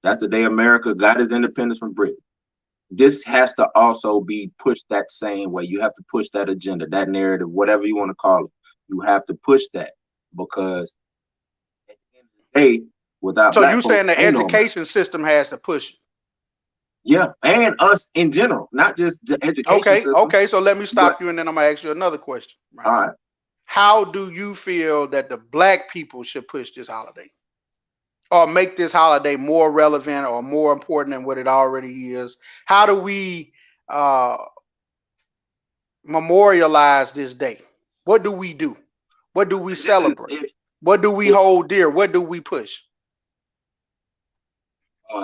That's the day America got its independence from Britain. this has to also be pushed that same way. You have to push that agenda, that narrative, whatever you want to call it. You have to push that, because at the end of the day, without So black you folks, saying the ain't no America. education system has to push it? Yeah, and us in general, not just the education Okay, system. okay. So let me But stop you, and then I'm gonna ask you another question. Right? all right, How do you feel that the black people should push this holiday, or make this holiday more relevant or more important than what it already is? How do we uh, memorialize this day? What do we do? What do we this is celebrate? What do we if hold dear? What do we push?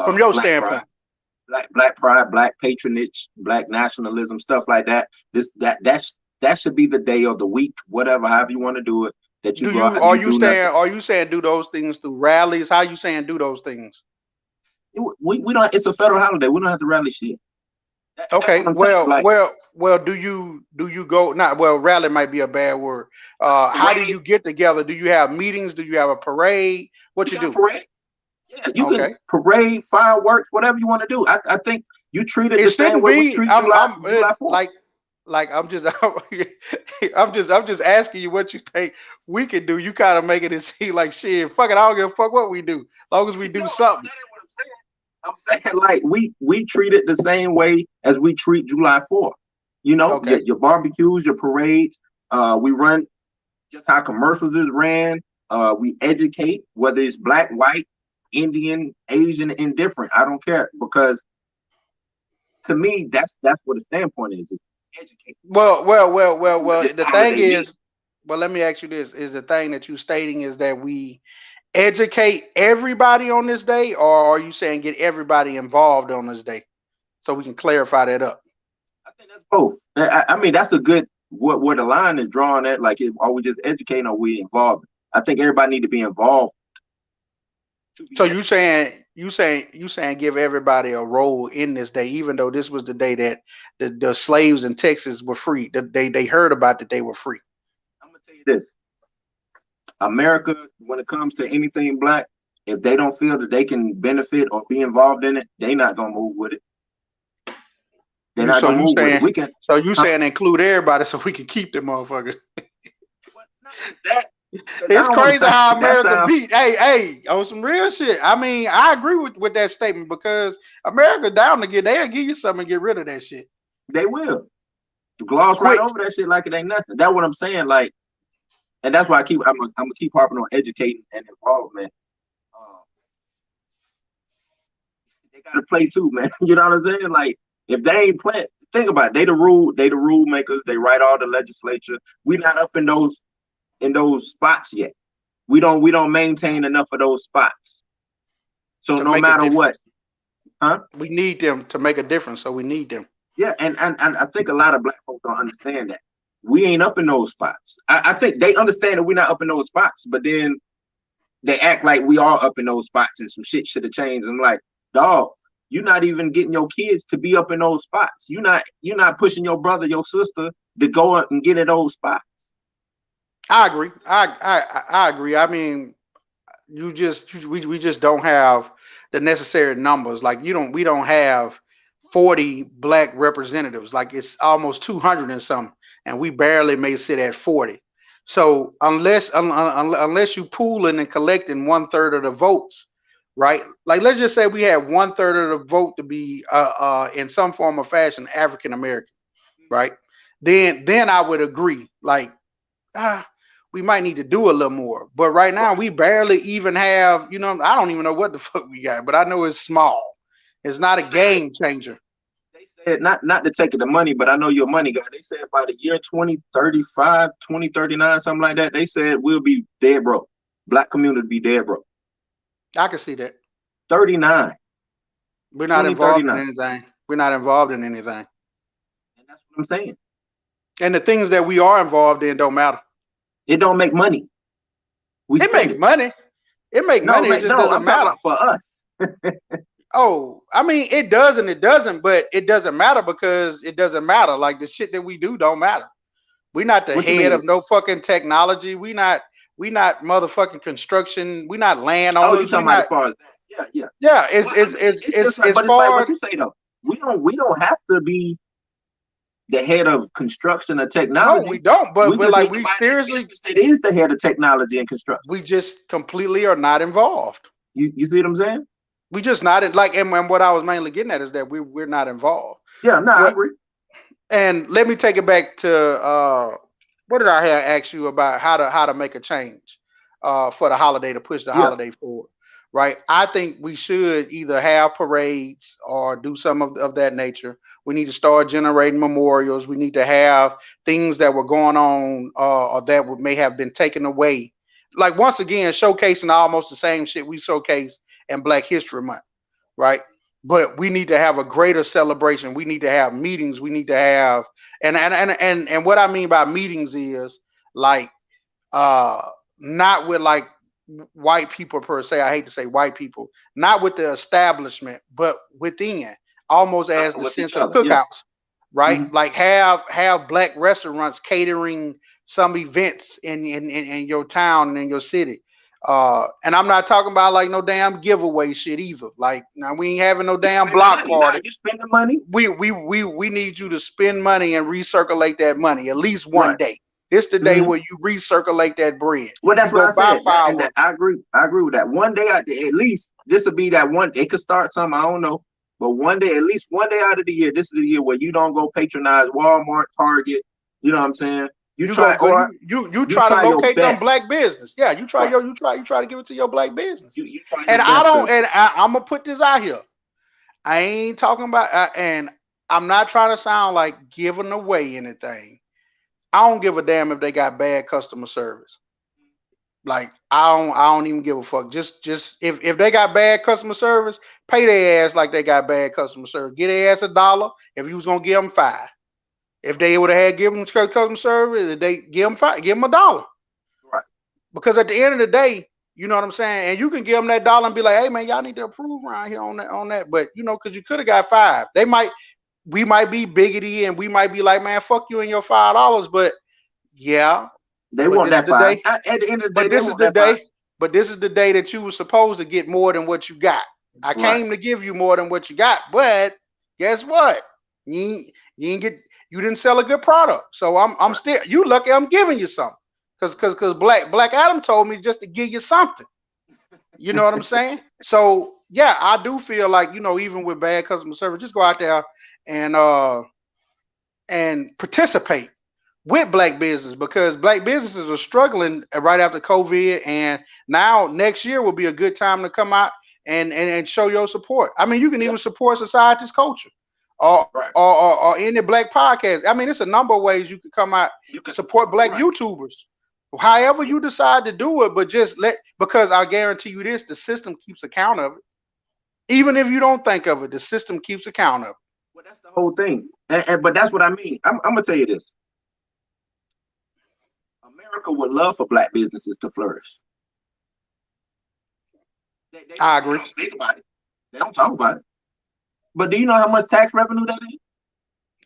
From your black pride, standpoint. black pride, black patronage, black nationalism, stuff like that. That should be the day of the week, whatever, however you want to do it. That you Do go you out and are you you do nothing. saying do those things through rallies? How you saying do those things? We don't. It's a federal holiday. We don't have to rally shit. That's what Okay, I'm saying. Like well. Do you go? Not well. Rally might be a bad word. How do parade, you get together? Do you have meetings? Do you have a parade? What we you got do? parade. Yeah, you can Okay, parade, fireworks, whatever you want to do. I think you treat it it the same shouldn't way we be. treat July 4th. Like I'm just I'm just asking you what you think we can do. You kind of making it seem like shit. Fuck it, I don't give a fuck what we do, as long as we No, do that something. ain't what I'm saying. I'm saying like we treat it the same way as we treat July 4th. You know, Okay. your barbecues, your parades. We run just how commercials is ran. We educate, whether it's black, white, Indian, Asian, indifferent. I don't care, because to me, that's what the standpoint is educate. Well. This The thing holiday means. is, well, let me ask you this: is the thing that you stating is that we educate everybody on this day, or are you saying get everybody involved on this day? So we can clarify that up. I think that's both. I mean, that's a good where the line is drawn at. Like, are we just educating, or are we involved? I think everybody need to be involved to be So educated. you saying give everybody a role in this day, even though this was the day that the slaves in Texas were free. That they heard about that they were free. I'm gonna tell you this: America, when it comes to anything black, if they don't feel that they can benefit or be involved in it, they not gonna move with it. They're You not so gonna you move with it. saying We can, so you huh? saying include everybody so we can keep them motherfuckers. Well, not just that, because I It's don't want to crazy say how that America sound. beat. Hey, on some real shit. I mean, I agree with that statement because America down to get they'll give you something and get rid of that shit. They will gloss right Quick. over that shit like it ain't nothing. That's what I'm saying. Like, and that's why I'm gonna keep harping on educating and involvement. Um, they gotta play too, man. You know what I'm saying? Like, if they ain't playing, think about it. They the rule makers. They write all the legislature. We not up in those spots yet. We don't maintain enough of those spots. So To no make a matter what, difference. huh? We need them to make a difference, so we need them. Yeah, and I think a lot of black folks don't understand that. We ain't up in those spots. I think they understand that we're not up in those spots, but then they act like we are up in those spots and some shit should have changed. I'm like, dog, you're not even getting your kids to be up in those spots. You're not pushing your brother, your sister to go up and get in those spots. I agree. I agree. I mean, we just don't have the necessary numbers. Like we don't have 40 black representatives. Like it's almost 200 and something, and we barely may sit at 40. So unless you pooling and collecting 1/3 of the votes, right? Like let's just say we had 1/3 of the vote to be in some form or fashion African American, right? Then I would agree. Like ah, we might need to do a little more. But right now, we barely even have, I don't even know what the fuck we got, but I know it's small. It's not They a said game changer. they said not to take the money, but I know you're a money guy. They said by the year 2035, 2039, something like that. They said we'll be dead broke. Black community be dead broke. I can see that. 39, We're not involved in 2039. anything. We're not involved in anything. And that's what I'm saying. And the things that we are involved in don't matter. It don't make money. We It spend make it. money. It make No, money. It man, just no, doesn't I'm talking matter. about for us. Oh, I mean, it does and it doesn't, but it doesn't matter because it doesn't matter. Like the shit that we do don't matter. We're not the What you head mean? of no fucking technology. We not motherfucking construction. We not Oh, you landowners. We talking about not. as far as that? Yeah, yeah. Yeah, Well, I mean, it's just like, as but it's like far what you say though. we don't have to be the head of construction or No, technology. we don't. We But just like need to we find that seriously, business that is the head of technology and construction. we just completely are not involved. You see what I'm saying? We just not like, and what I was mainly getting at is that we're not involved. Yeah, no, I What? agree. And let me take it back to what did I have asked you about how to make a change for the holiday to push the Yeah, holiday forward, right? I think we should either have parades or do some of that nature. We need to start generating memorials. We need to have things that were going on or that may have been taken away. Like once again, showcasing almost the same shit we showcase in Black History Month, right? But we need to have a greater celebration. We need to have meetings. We need to have and what I mean by meetings is like uh not with like white people per se. I hate to say white people, not with the establishment, but within, almost as the with each sense of other. Yeah. cookouts, right? Hmm. Like have black restaurants catering some events in your town and in your city. And I'm not talking about like no damn giveaway shit either. Like now we ain't having no You damn spend the block money. Now party. you spend the money. We need you to spend money and recirculate that money at least one Right. day. It's the day Hmm. where you recirculate that bread. Well, You that's what go I buy said. And fireworks. I agree. I agree with that. One day, at least, this will be that one. It could start something. I don't know. But one day, at least one day out of the year, this is the year where you don't go patronize Walmart, Target. You know what I'm saying? You You go try, go or you you try to try your locate them best. black business. Yeah, Right. you try to give it to your black businesses. You try your And I best don't to. and I'm gonna put this out here. I ain't talking about and I'm not trying to sound like giving away anything. I don't give a damn if they got bad customer service. Like I don't even give a fuck. Just if they got bad customer service, pay their ass like they got bad customer service. Get their ass $1 if you was gonna give them five. If they would have had given them customer service, they give them five, give them $1. Right. Because at the end of the day, you know what I'm saying, and you can give them that dollar and be like, hey man, y'all need to approve around here on that. But you know, because you could have got five. We might be biggity and we might be like, man, fuck you and your $5. But yeah, They but want this is that the five. day. At the end of the day, But they this is want the that five. day. But this is the day that you were supposed to get more than what you got. I Right. came to give you more than what you got, but guess what? You ain't get you didn't sell a good product. So I'm Right. still you lucky I'm giving you something. Cause Black Adam told me just to give you something. You know what I'm saying? So yeah, I do feel like, you know, even with bad customer service, just go out there and uh and participate with black business because black businesses are struggling right after COVID, and now next year will be a good time to come out and show your support. I mean, you can Yeah. even support society's culture or Right. or any black podcast. I mean, it's a number of ways you can come out You can support support. black Right. YouTubers. However you decide to do it, but just let because I guarantee you this, the system keeps account of it. Even if you don't think of it, the system keeps account of it. Well, that's the whole thing. But that's what I mean. I'm gonna tell you this. America would love for black businesses to flourish. I They agree. don't speak about it. They don't talk about it. But do you know how much tax revenue that is?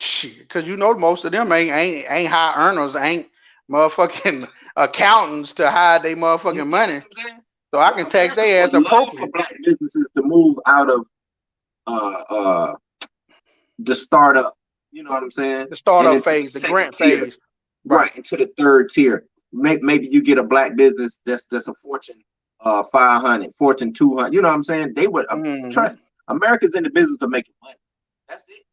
Shit, because you know most of them ain't high earners, ain't motherfucking accountants to hide their You motherfucking get money. what I'm saying? So I So can tax America their would ass love for appropriate. black businesses to move out of uh uh the startup, you know what I'm saying? The And startup into the phase, the second grant tier, phase. Right. right, into the third tier. Maybe you get a black business that's a Fortune 500, Fortune 200. You know what I'm saying? They would Hmm. trust. America's in the business of making money. That's it.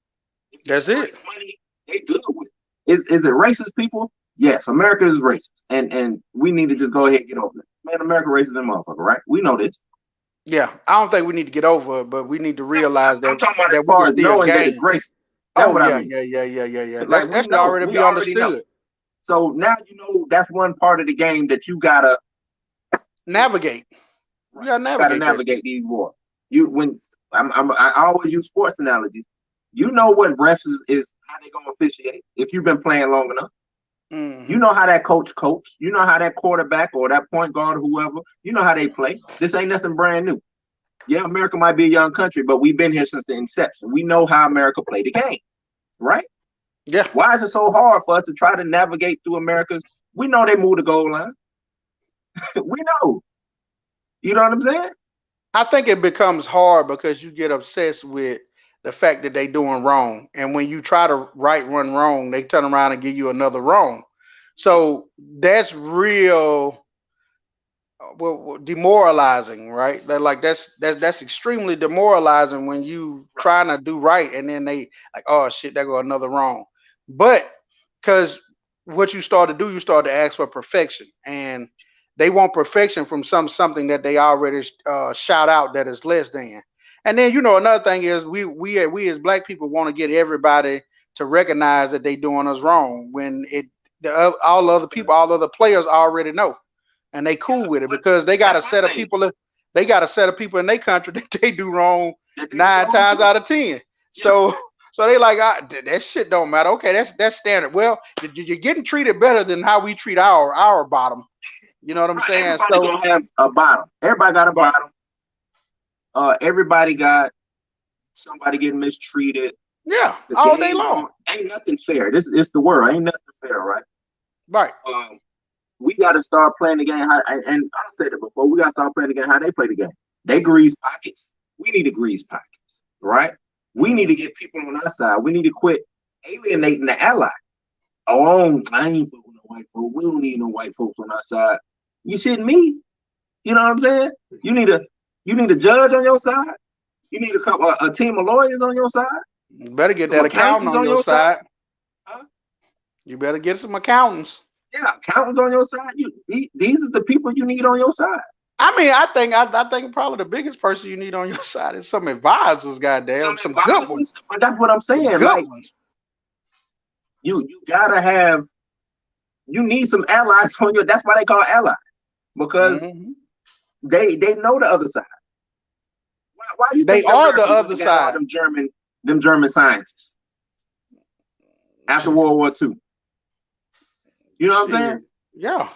If you That's generate it. money, they good with it. Is it racist people? Yes, America is racist, and we need to just go ahead and get over it. Man, America racist than motherfucker, right? We know this. Yeah. I don't think we need to get over it, but we need to No, realize I'm talking about as that we can far as still knowing that it's gain. racist. That's Oh what I yeah, mean. yeah. Like That we should know, already we be already know. understood. So now you know that's one part of the game that you gotta, Navigate. You right? gotta You gotta navigate that shit. navigate these waters. You when I always use sports analogies. You know what refs is how they gonna officiate if you've been playing long enough. You Hmm. know how that coach. You know how that quarterback or that point guard or whoever. You know how they play. This ain't nothing brand new. Yeah, America might be a young country, but we've been here since the inception. We know how America played the game, right? Yeah. Why is it so hard for us to try to navigate through America's? We know they move the goal line. We know. You know what I'm saying? I think it becomes hard because you get obsessed with the fact that they doing wrong. And when you try to right one wrong, they turn around and give you another wrong. So that's real demoralizing, right? Like that's extremely demoralizing when you trying to do right and then they like, oh shit, there go another wrong. But because what you start to do, you start to ask for perfection, and they want perfection from something that they already shout out that is less than. And then another thing is we as black people want to get everybody to recognize that they doing us wrong when all other people, all other players already know, and they cool with it because they got a set of people. They got a set of people in their country that they do wrong 9 times out of 10. So they like that shit don't matter. Okay, that's standard. Well, you're getting treated better than how we treat our bottom. You know what I'm saying? Everybody gonna have a bottom. Everybody got a bottom. Everybody got somebody getting mistreated. Yeah, all day long. Ain't nothing fair. It's the world. Ain't nothing fair, right? Right. We got to start playing the game. And I said it before. We got to start playing the game how they play the game. They grease pockets. We need to grease pockets, right? We need to get people on our side. We need to quit alienating the ally. Oh, I ain't fucking no white folks. We don't need no white folks on our side. You shitting me? You know what I'm saying? You need a judge on your side. You need a team of lawyers on your side. You better get that accountant on your side. Huh? You better get some accountants. Yeah, accountants on your side. These are the people you need on your side. I mean, I think probably the biggest person you need on your side is some advisors, goddamn, some good ones. But that's what I'm saying. Like, you gotta have. You need some allies on your. That's why they call allies, because they know the other side. Why you they are the other side? Them German scientists after World War II. You know what I'm saying? Yeah,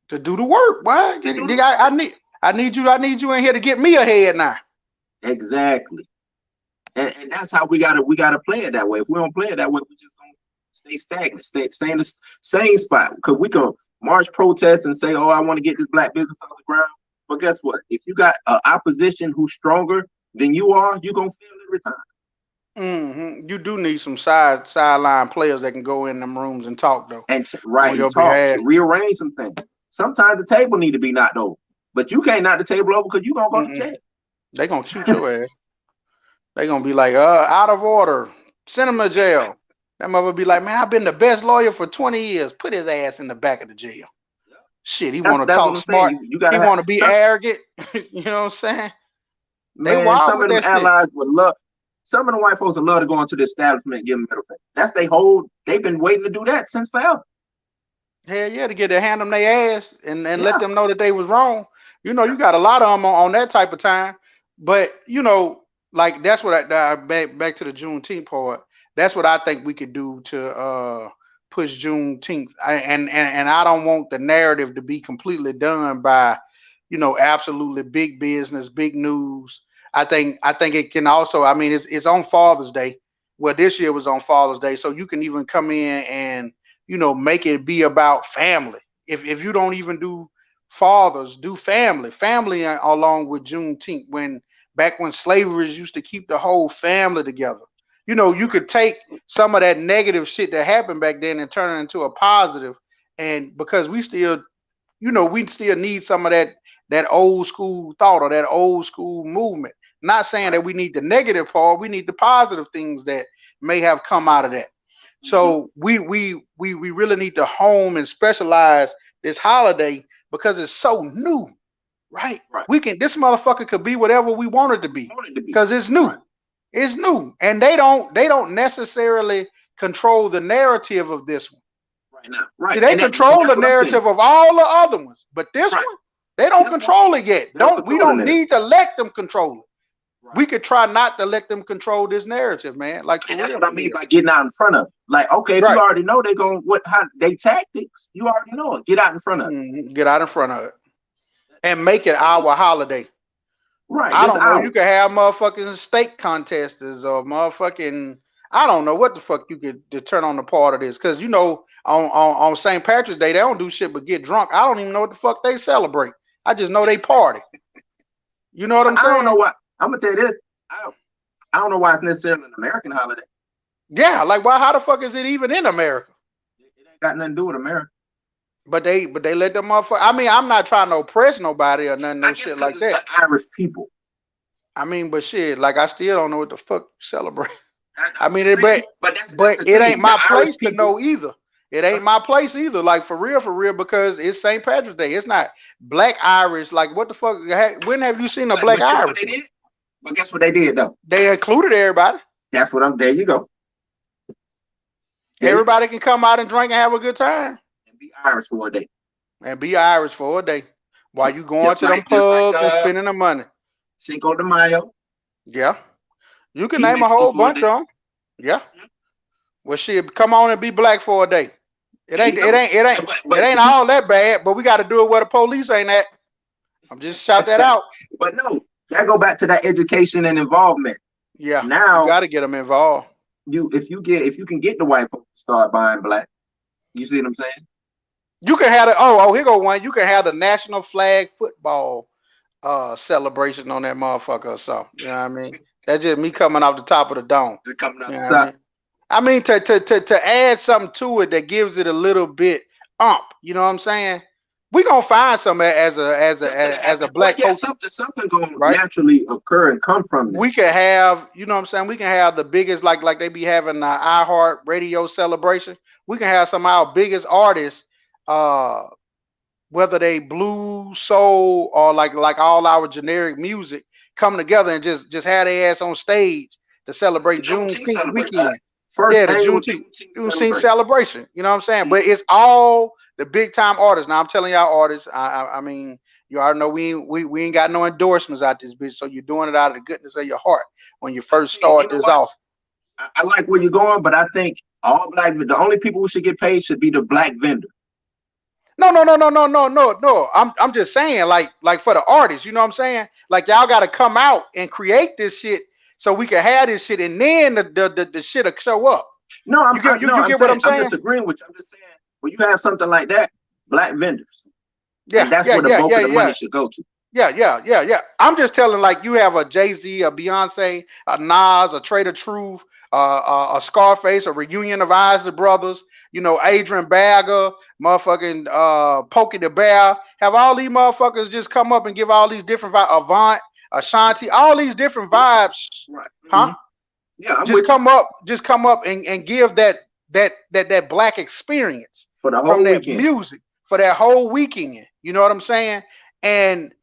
to do the work. Why? I need you in here to get me ahead now. Exactly, and that's how we gotta play it that way. If we don't play it that way, we just gonna stay stagnant, stay in the same spot. Because we can march, protest, and say, "Oh, I want to get this black business on the ground." But guess what? If you got an opposition who's stronger than you are, you're gonna fail every time. You do need some sideline players that can go in them rooms and talk though. And to rearrange some things. Sometimes the table need to be knocked over, but you can't knock the table over because you're gonna go to jail. They gonna shoot your ass. They gonna be like, out of order, send him to jail. That mother be like, man, I've been the best lawyer for 20 years. Put his ass in the back of the jail. Shit, he want to talk smart. He want to be arrogant. You know what I'm saying? Man, some of them allies would love. Some of the white folks would love to go into the establishment and give them middle finger. They've been waiting to do that since forever. Hell yeah, to get to hand them their ass and let them know that they was wrong. You got a lot of them on that type of time. But like that's what back to the Juneteenth part. That's what I think we could do to push Juneteenth. And I don't want the narrative to be completely done by, absolutely big business, big news. I think it can also. I mean, it's on Father's Day. Well, this year was on Father's Day, so you can even come in and make it be about family. If you don't even do fathers, do family along with Juneteenth. Back when slavery used to keep the whole family together. You could take some of that negative shit that happened back then and turn it into a positive. And because we still need some of that old school thought or that old school movement. Not saying that we need the negative part, we need the positive things that may have come out of that. So we really need to hone and specialize this holiday because it's so new, right? This motherfucker could be whatever we want it to be because it's new. Right. It's new, and they don't necessarily control the narrative of this one. Right now, right? See, they control the narrative of all the other ones, but this one they don't control it yet. We don't need to let them control it. Right. We could try not to let them control this narrative, man. Like that's what I mean by getting out in front of it. Like, okay, if you already know they're going they tactics, you already know it. Get out in front of it. Get out in front of it, and make it our holiday. Right. I don't know. You could have motherfucking steak contests or motherfucking. I don't know what the fuck you could turn on the part of this because on St. Patrick's Day they don't do shit but get drunk. I don't even know what the fuck they celebrate. I just know they party. You know what I'm saying? I don't know what. I'm gonna tell you this. I don't know why it's necessarily an American holiday. Yeah, like why? How the fuck is it even in America? It ain't got nothing to do with America. But they let them motherfucker. I mean, I'm not trying to oppress nobody or nothing, no shit like that. The Irish people. I mean, but shit, like I still don't know what the fuck celebrate. I mean, but it ain't my place to know either. It ain't my place either. Like for real, because it's St. Patrick's Day. It's not Black Irish. Like what the fuck? When have you seen a Black Irish? But guess what they did though? They included everybody. That's what I'm. There you go. Everybody can come out and drink and have a good time. And be Irish for a day. And be Irish for a day. While you going to them pubs and spending the money. Cinco de Mayo. Yeah. You can name a whole bunch of them. Yeah. Well, shit, come on and be black for a day. It ain't all that bad, but we got to do it where the police ain't at. I'm just shout that out. But no, that go back to that education and involvement. Yeah. Now you got to get them involved. If you can get the white folks to start buying black, you see what I'm saying? You can have the here go one. You can have the national flag football celebration on that motherfucker or something. You know what I mean? That's just me coming off the top of the dome. Just coming off the top. I mean to add something to it that gives it a little bit you know what I'm saying? We're gonna find some as a black coach. Something gonna naturally occur and come from this. We can have, you know what I'm saying, we can have the biggest like they be having the iHeart radio celebration. We can have some of our biggest artists, whether they blues, soul, or like all our generic music, come together and just have their ass on stage to celebrate Juneteenth weekend. The Juneteenth celebration. You know what I'm saying? But it's all the big time artists. Now I'm telling y'all artists, I mean, you already know we ain't got no endorsements out this bitch. So you're doing it out of the goodness of your heart when you first start this off. I like where you're going, but I think the only people who should get paid should be the black vendor. No. I'm just saying, like for the artists, you know what I'm saying? Like y'all got to come out and create this shit so we can have this shit, and then the shit'll show up. No, you get what I'm saying? I'm just agreeing with you. I'm just saying when you have something like that, black vendors. Yeah, and that's where the bulk of the money should go to. Yeah. I'm just telling, like, you have a Jay-Z, a Beyonce, a Nas, a Trader Truth, a Scarface, a reunion of Isley Brothers, you know, Adrian Bagger, motherfucking Pokey the Bear. Have all these motherfuckers just come up and give all these different vibes. Avant, Ashanti, all these different vibes. Right. Huh? Yeah. Just come up and give that black experience for the whole weekend. Music for that whole weekend. You know what I'm saying? And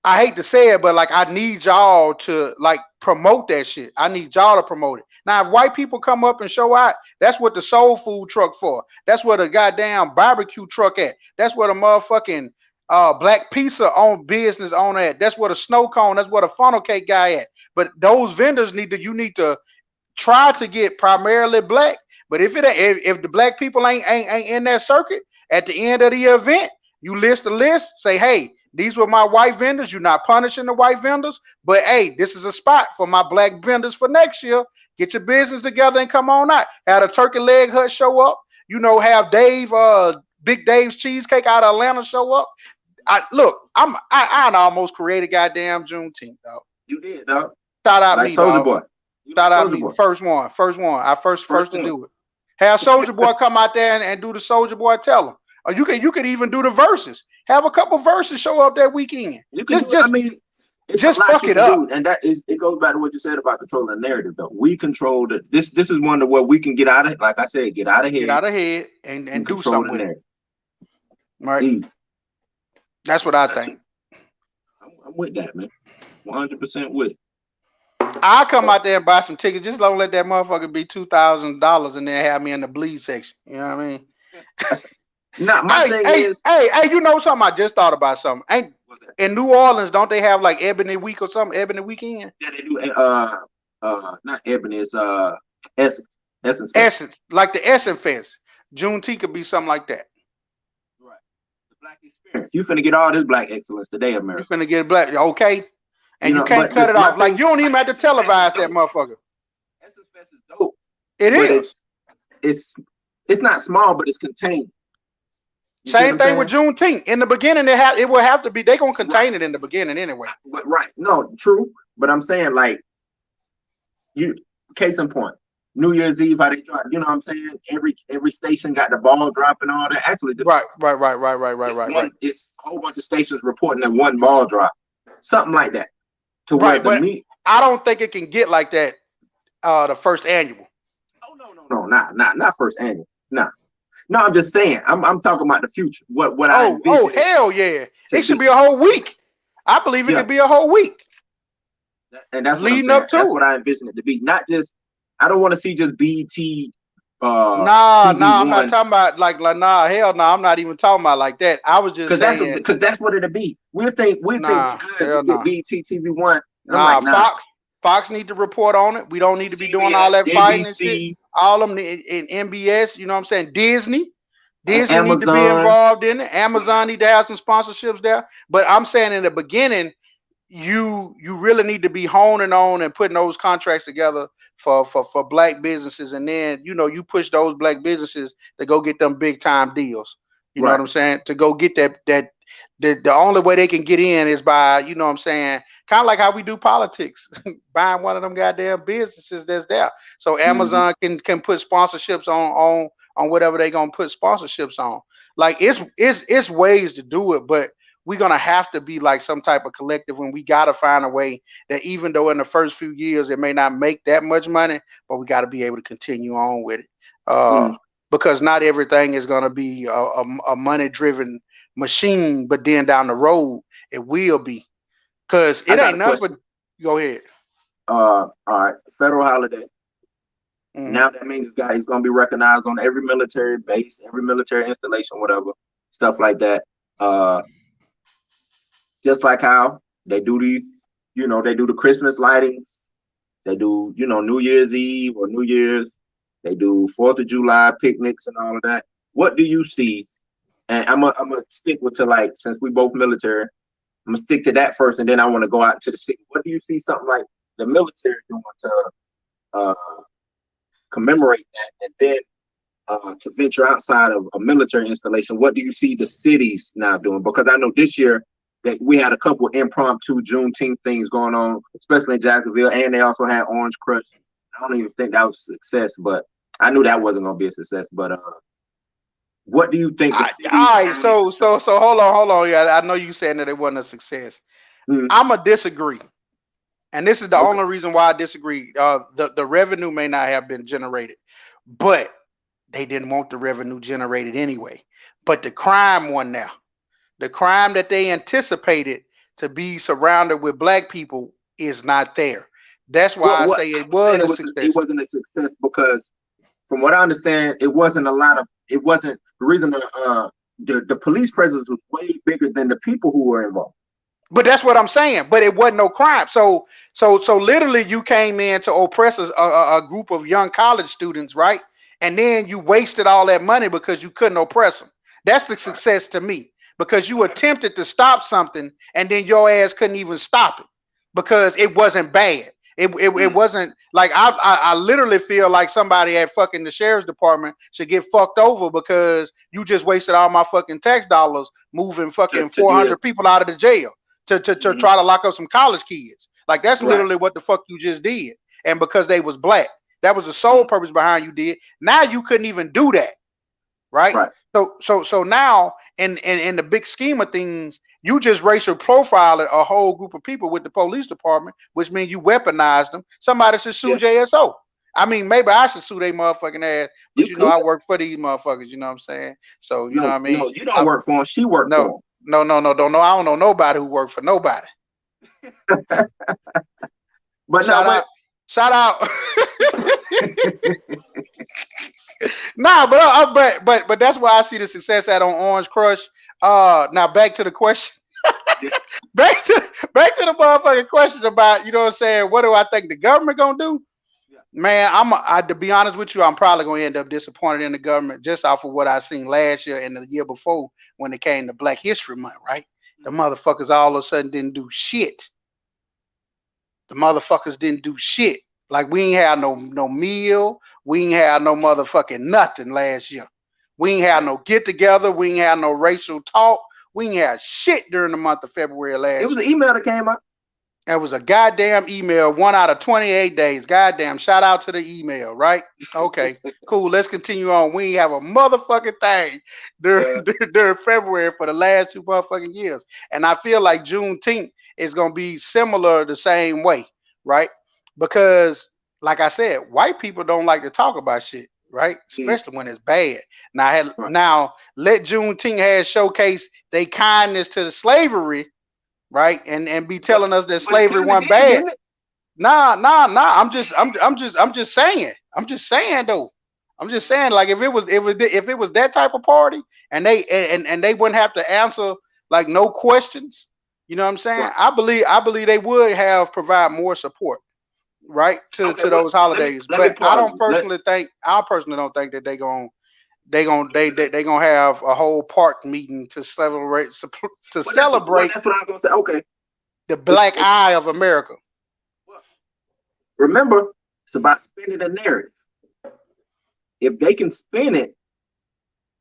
I hate to say it, but like I need y'all to like promote that shit. I need y'all to promote it. Now, if white people come up and show out, that's what the soul food truck for. That's where the goddamn barbecue truck at. That's where the motherfucking black pizza on business on at. That's where the snow cone. That's where the funnel cake guy at. But those vendors you need to try to get primarily black. But if the black people ain't in that circuit, at the end of the event, you list a list. Say, hey, these were my white vendors. You're not punishing the white vendors, but hey, this is a spot for my black vendors for next year. Get your business together and come on out. Have a turkey leg hut show up. You know, have Dave, Big Dave's Cheesecake out of Atlanta show up. I almost created goddamn Juneteenth, dog. You did, dog. Shout out me, Soulja Boy. Shout out me. First one. I first to do it. Have Soulja Boy come out there and do the Soulja Boy tell him. Or you could even do the verses. Have a couple verses show up that weekend. You can just fuck it up. And it goes back to what you said about controlling the narrative, though. We control this is one of where we can get out of, like I said, get out of here and do something with it. Right. Easy. That's what I think. I'm with that, man. 100% with it. I'll come out there and buy some tickets. Just don't let that motherfucker be $2,000 and then have me in the bleed section. You know what I mean? No, my thing is, you know something? I just thought about something. In New Orleans, don't they have like Ebony Week or something? Ebony Weekend? Yeah, they do. Not Ebony. It's Essence. Essence, like the Essence Fest. Juneteenth could be something like that. Right. The black experience. You finna get all this black excellence today, America. You finna get black, okay? And you can't cut it off. Like you don't even have to televise that motherfucker. Essence Fest is dope. It is. It's not small, but it's contained. Same thing with Juneteenth. In the beginning, it will have to be. They're gonna contain it in the beginning anyway. But right, no, true. But I'm saying, like, You case in point, New Year's Eve, how they drop, you know what I'm saying? Every station got the ball drop and all that. Actually, it's a whole bunch of stations reporting that one ball drop, something like that, to where Right, the but meat. I don't think it can get like that. The first annual. Oh no, not first annual. No, no, I'm just saying. I'm talking about the future. What I Oh, envision it hell yeah! to It should be. be a whole week. I believe it Yeah, could be a whole week and that's what I'm leading saying. up That's to what it. I envision it to be. Not just. I don't want to see just BT, Nah, TV I'm not one, talking about like nah, hell no, I'm not even talking about like that. I was just saying, because that's what it'll be. We think we nah, good. We hell get no, BT TV one, and I'm like, nah. nah. Fox need to report on it. We don't need to be doing all CBS, that fighting and shit. NBC, All of them in MBS, you know what I'm saying? and Disney need to be Amazon. involved in it. Amazon need to have some sponsorships there. But I'm saying in the beginning, you really need to be honing on and putting those contracts together for black businesses, and then you push those black businesses to go get them big time deals. You know what Right. I'm saying? To go get that the only way they can get in is by, what I'm saying, kind of like how we do politics, buying one of them goddamn businesses that's there. So Hmm. Amazon can put sponsorships on whatever they gonna put sponsorships on. Like it's ways to do it, but we're gonna have to be like some type of collective when we gotta find a way that, even though in the first few years it may not make that much money, but we got to be able to continue on with it. Uh, Mm. because not everything is gonna be a money driven machine, but then down the road it will be. Cause I it got ain't a nothing but question. go ahead. All right, federal holiday. Hmm. Now that means he's gonna be recognized on every military base, every military installation, whatever, stuff like that. Uh, just like how they do these, they do the Christmas lightings, they do, New Year's Eve or New Year's, they do 4th of July picnics and all of that. What do you see? And I'm gonna stick with, to, like, since we both military, I'm gonna stick to that first, and then I want to go out to the city. What do you see something like the military doing to uh, commemorate that, and then to venture outside of a military installation? What do you see the cities now doing? Because I know this year that we had a couple impromptu Juneteenth things going on, especially in Jacksonville, and they also had Orange Crush. I don't even think that was a success, but I knew that wasn't gonna be a success. But what do you think the cities All right, now need to start? so hold on. Yeah, I know you saying that it wasn't a success. Mm, I'm a disagree. And this is the okay. only reason why I disagree. The revenue may not have been generated, but they didn't want the revenue generated anyway. But the crime won now. The crime that they anticipated to be surrounded with black people is not there. That's why I What say I it was saying, was a it success. wasn't a success because, from what I understand, it wasn't a lot of. It wasn't the reason. The police presence was way bigger than the people who were involved. But that's what I'm saying. But it wasn't no crime. So literally, you came in to oppress a group of young college students, right? And then you wasted all that money because you couldn't oppress them. That's the Right. success to me, because you attempted to stop something and then your ass couldn't even stop it because it wasn't bad. It Mm. wasn't like I literally feel like somebody at fucking the sheriff's department should get fucked over because you just wasted all my fucking tax dollars moving fucking To do 400 that. people out of the jail to Hmm. try to lock up some college kids. Like that's Right. literally what the fuck you just did. And because they was black, that was the sole Mm. purpose behind you did. Now you couldn't even do that, right? Right. So now in the big scheme of things, you just racial profiling a whole group of people with the police department, which means you weaponize them. Somebody should sue Yeah. JSO. I mean, maybe I should sue they motherfucking ass, but You could. I work for these motherfuckers. You know what I'm saying? So you know what No, I mean? no, you don't I, work for him. She worked no, for no, don't know. I don't know nobody who worked for nobody. him. But no, Shout out, shout out. Nah, but that's why I see the success at on Orange Crush. Now back to the question. back to back to the motherfucking question about, you know what I'm saying, what do I think the government gonna do? yeah. Man, to be honest with you, I'm probably gonna end up disappointed in the government just off of what I seen last year and the year before when it came to Black History Month, right? The Mhm. motherfuckers all of a sudden didn't do shit. The motherfuckers didn't do shit. Like we ain't had no meal. We ain't had no motherfucking nothing last year. We ain't had Right. no get together. We ain't had no racial talk. We ain't had shit during the month of February It last was an year. email that came out. It was a goddamn email, 1 out of 28 days. Goddamn, shout out to the email, right? Okay, cool. Let's continue on. We ain't have a motherfucking thing during February for the last 2 motherfucking years. And I feel like Juneteenth is going to be similar the same way, right? Because, like I said, white people don't like to talk about shit, right? Especially when it's bad. Now let Juneteenth have showcase their kindness to the slavery, right? And be telling us that slavery wasn't bad. Nah. I'm just saying. I'm just saying though. I'm just saying, like, if it was that type of party and they wouldn't have to answer like no questions, you know what I'm saying? Right. I believe they would have provide more support, right, to those holidays. But I personally don't think that they gonna have a whole park meeting to celebrate That's what I'm gonna say. Okay. The Black Eye of America. Remember, it's about spinning the narrative. If they can spin it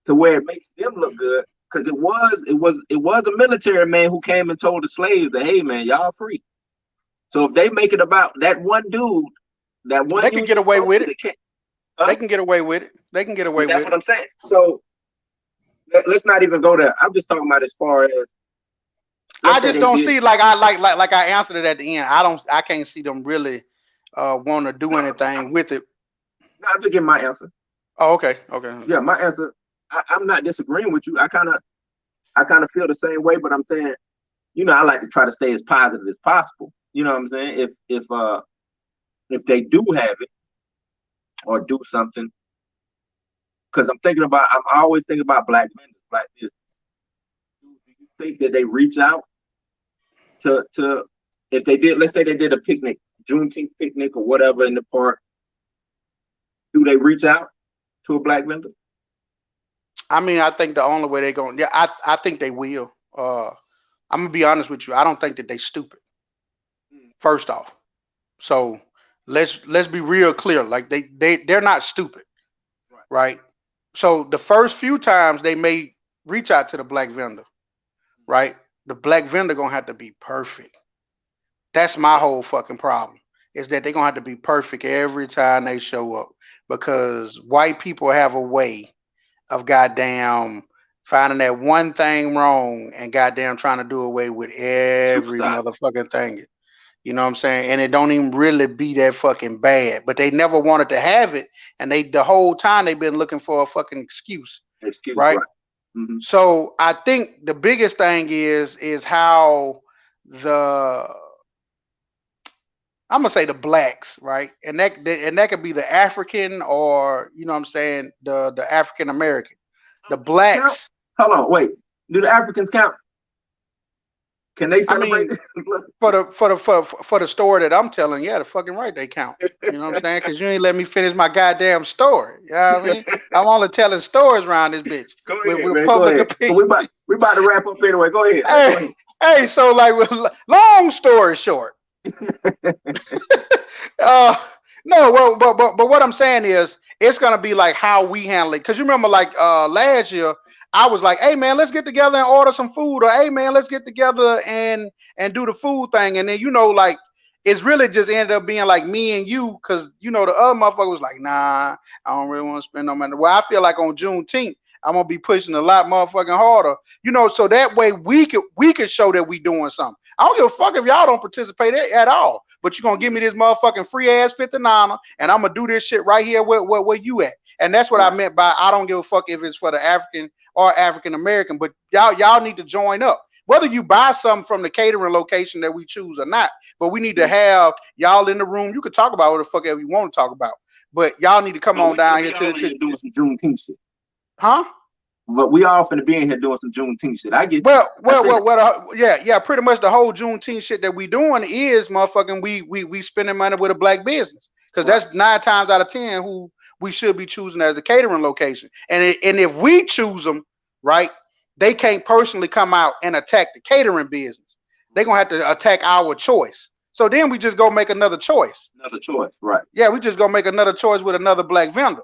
to where it makes them look good, because it was a military man who came and told the slaves that, hey man, y'all free. So if they make it about that one dude, they can get away with it. They can get away with it. They can get away with it. That's what I'm saying. So let's not even go there. I'm just talking about as far as I just don't see like I answered it at the end. I can't see them really want to do anything with it. No, I'm just getting my answer. Oh, okay. Yeah, my answer. I'm not disagreeing with you. I kind of feel the same way, but I'm saying, I like to try to stay as positive as possible. You know what I'm saying? If they do have it or do something, because I'm always thinking about black vendors, black business. Do you think that they reach out to if they did, let's say they did a picnic, Juneteenth picnic or whatever in the park, do they reach out to a black vendor? I mean, I think the only way they're going, yeah, I think they will. I'm gonna be honest with you. I don't think that they stupid. First off, so let's be real clear. Like they're not stupid, right? So the first few times they may reach out to the black vendor, right? The black vendor gonna have to be perfect. That's my whole fucking problem. Is that they're gonna have to be perfect every time they show up, because white people have a way of goddamn finding that one thing wrong and goddamn trying to do away with every motherfucking thing. You know what I'm saying? And it don't even really be that fucking bad. But they never wanted to have it, and the whole time they've been looking for a fucking excuse. Right? Mm-hmm. So I think the biggest thing is how I'm gonna say the blacks, right? And that could be the African, or you know what I'm saying, the African American. The blacks. Hold on, wait. Do the Africans count? Can they celebrate? I mean, for the story that I'm telling, yeah, the fucking right they count. You know what I'm saying? Because you ain't let me finish my goddamn story. You know what I mean? I'm only telling stories around this bitch. Go ahead, with public opinion. So we about to wrap up anyway. Go ahead. Hey, so like, long story short. No, well, but what I'm saying is, it's gonna be like how we handle it. Because you remember, like last year, I was like, "Hey man, let's get together and order some food," or "Hey man, let's get together and do the food thing." And then like it's really just ended up being like me and you, because the other motherfucker was like, "Nah, I don't really want to spend no money." Well, I feel like on Juneteenth, I'm gonna be pushing a lot motherfucking harder, so that way we could show that we doing something. I don't give a fuck if y'all don't participate at all, but you're gonna give me this motherfucking free ass 59, and I'm gonna do this shit right here where you at. And that's what I meant by I don't give a fuck if it's for the African or African American, but y'all need to join up. Whether you buy something from the catering location that we choose or not, but we need to have y'all in the room. You can talk about what the fuck ever you want to talk about, but y'all need to come on down here to do some Juneteenth shit. Huh? But we all finna be in here doing some Juneteenth shit. I get yeah, pretty much the whole Juneteenth shit that we doing is motherfucking we spending money with a black business, because that's 9 times out of 10 who we should be choosing as the catering location. And if we choose them, right, they can't personally come out and attack the catering business. They're gonna have to attack our choice. So then we just go make another choice. Another choice, right? Yeah, we just gonna make another choice with another black vendor.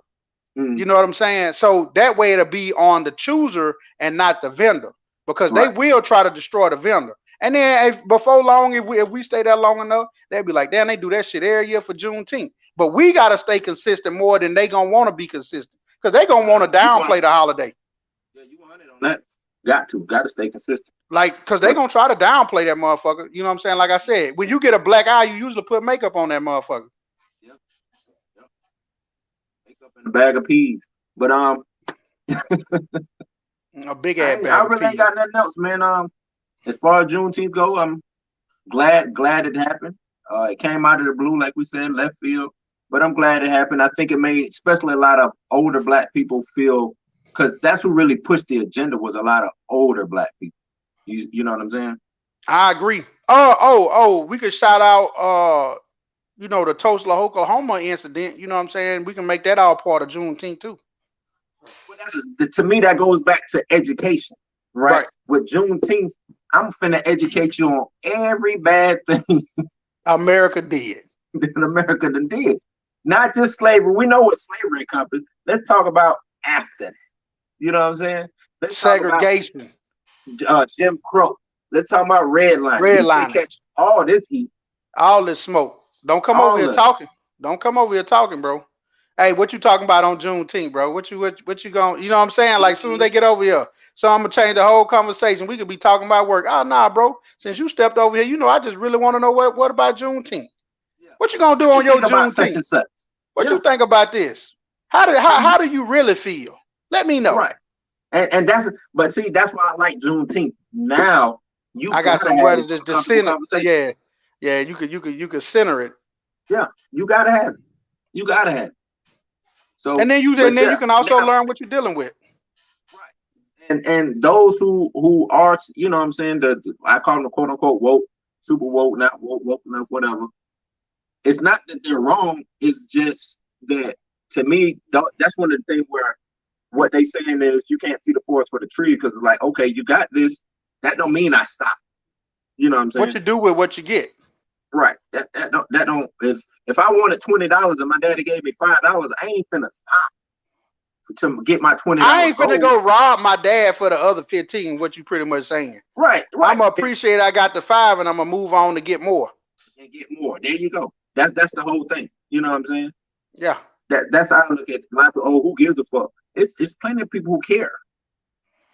You know what I'm saying? So that way it'll be on the chooser and not the vendor, because they will try to destroy the vendor. And then if before long, if we stay there long enough, they'll be like, damn, they do that shit every year for Juneteenth. But we gotta stay consistent more than they gonna want to be consistent because they gonna want to downplay the holiday. Yeah, you want it on that. Got to stay consistent. Like, cause they gonna try to downplay that motherfucker. You know what I'm saying? Like I said, when you get a black eye, you usually put makeup on that motherfucker. Yeah. Makeup and a bag of peas. But a big ass bag. I really ain't got nothing else, man. As far as Juneteenth go, I'm glad it happened. It came out of the blue, like we said, left field. But I'm glad it happened. I think it made, especially a lot of older black people feel, because that's what really pushed the agenda was a lot of older black people. You know what I'm saying? I agree. We could shout out, the Tulsa, Oklahoma incident. You know what I'm saying? We can make that all part of Juneteenth too. Well, to me, that goes back to education, right? With Juneteenth, I'm finna educate you on every bad thing America did. that America did. Not just slavery. We know what slavery encompassed. Let's talk about after that. You know what I'm saying? Let's segregation. Jim Crow. Let's talk about redlining. Redlining. Catch all this heat. All this smoke. Don't come over here talking. Don't come over here talking, bro. Hey, what you talking about on Juneteenth, bro? What you going? You know what I'm saying? Like, soon as they get over here, so I'm gonna change the whole conversation. We could be talking about work. Oh, nah, bro. Since you stepped over here, I just really want to know what about Juneteenth? Yeah. What you gonna do on your Juneteenth? Such and such. What you think about this? How do you really feel? Let me know. Right. And that's why I like Juneteenth. Now I got some words to center. Yeah. You could center it. Yeah, you gotta have it. So and then you can also learn what you're dealing with. Right. And those who are, you know what I'm saying, I call them quote unquote woke, super woke, not woke enough, whatever. It's not that they're wrong, it's just that to me, that's one of the things where what they saying is you can't see the forest for the tree, because it's like, okay, you got this. That don't mean I stop. You know what I'm saying? What you do with what you get. Right. That don't if I wanted $20 and my daddy gave me $5, I ain't finna stop to get my $20. I ain't finna go rob my dad for the other 15. What you pretty much saying? Right. I'm gonna appreciate I got the 5 and I'm gonna move on to get more. And get more. There you go. That's the whole thing. You know what I'm saying? Yeah. That's how I look at life. Oh, who gives a fuck? It's plenty of people who care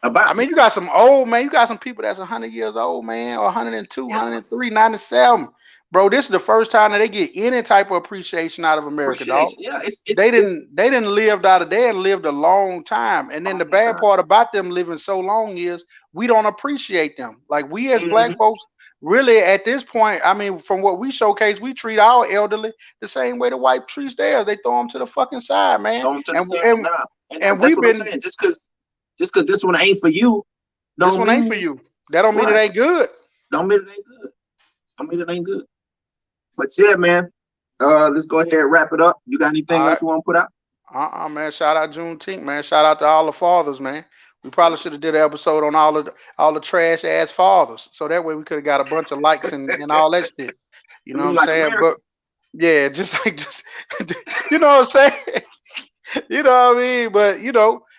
about. I mean, you got some old man. You got some people that's 100 years old, man, or 102, 103, 97. Bro, this is the first time that they get any type of appreciation out of America, dog. Yeah, they didn't live out of there and lived a long time. And then the bad part about them living so long is we don't appreciate them. Like, we as black folks, really at this point, I mean, from what we showcase, we treat our elderly the same way the white treats theirs. They throw them to the fucking side, man. And we've been saying, just because this one ain't for you, this one ain't for you. That don't mean it ain't good. Don't mean it ain't good. Don't mean it ain't good. But yeah, man. Let's go ahead and wrap it up. You got anything else you want to put out? Man. Shout out Juneteenth, man. Shout out to all the fathers, man. We probably should have did an episode on all the trash ass fathers, so that way we could have got a bunch of likes and all that shit. You know what I'm saying? But yeah, just you know what I'm saying? You know what I mean? But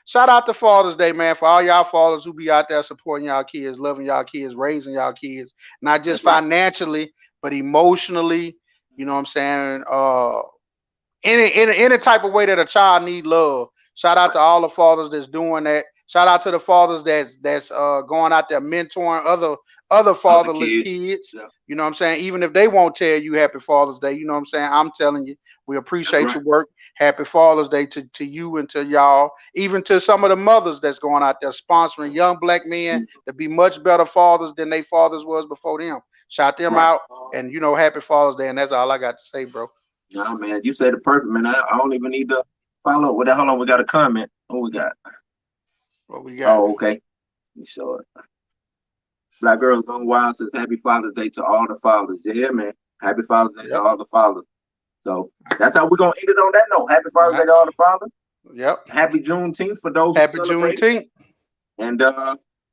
shout out to Father's Day, man, for all y'all fathers who be out there supporting y'all kids, loving y'all kids, raising y'all kids, not just financially, but emotionally. You know what I'm saying? Any type of way that a child need love. Shout out to all the fathers that's doing that. Shout out to the fathers that's going out there mentoring other fatherless kids. Yeah. You know what I'm saying? Even if they won't tell you Happy Father's Day, you know what I'm saying? I'm telling you, we appreciate your work. Happy Father's Day to you and to y'all. Even to some of the mothers that's going out there sponsoring young black men to be much better fathers than they fathers was before them. Shout them out, and Happy Father's Day, and that's all I got to say, bro. Yeah, man, you said it perfect, man. I don't even need to follow up with that. Hold on, we got a comment. What we got? Oh, okay. You saw it. Black Girls Gone Wild says Happy Father's Day to all the fathers. Yeah, man. Happy Father's Day to all the fathers. So that's how we're gonna end it on that note. Happy Father's Day to all the fathers. Yep. Happy Juneteenth for those Happy Juneteenth. And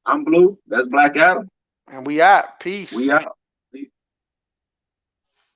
I'm Blue. That's Black Adam. And we out. Peace. We out.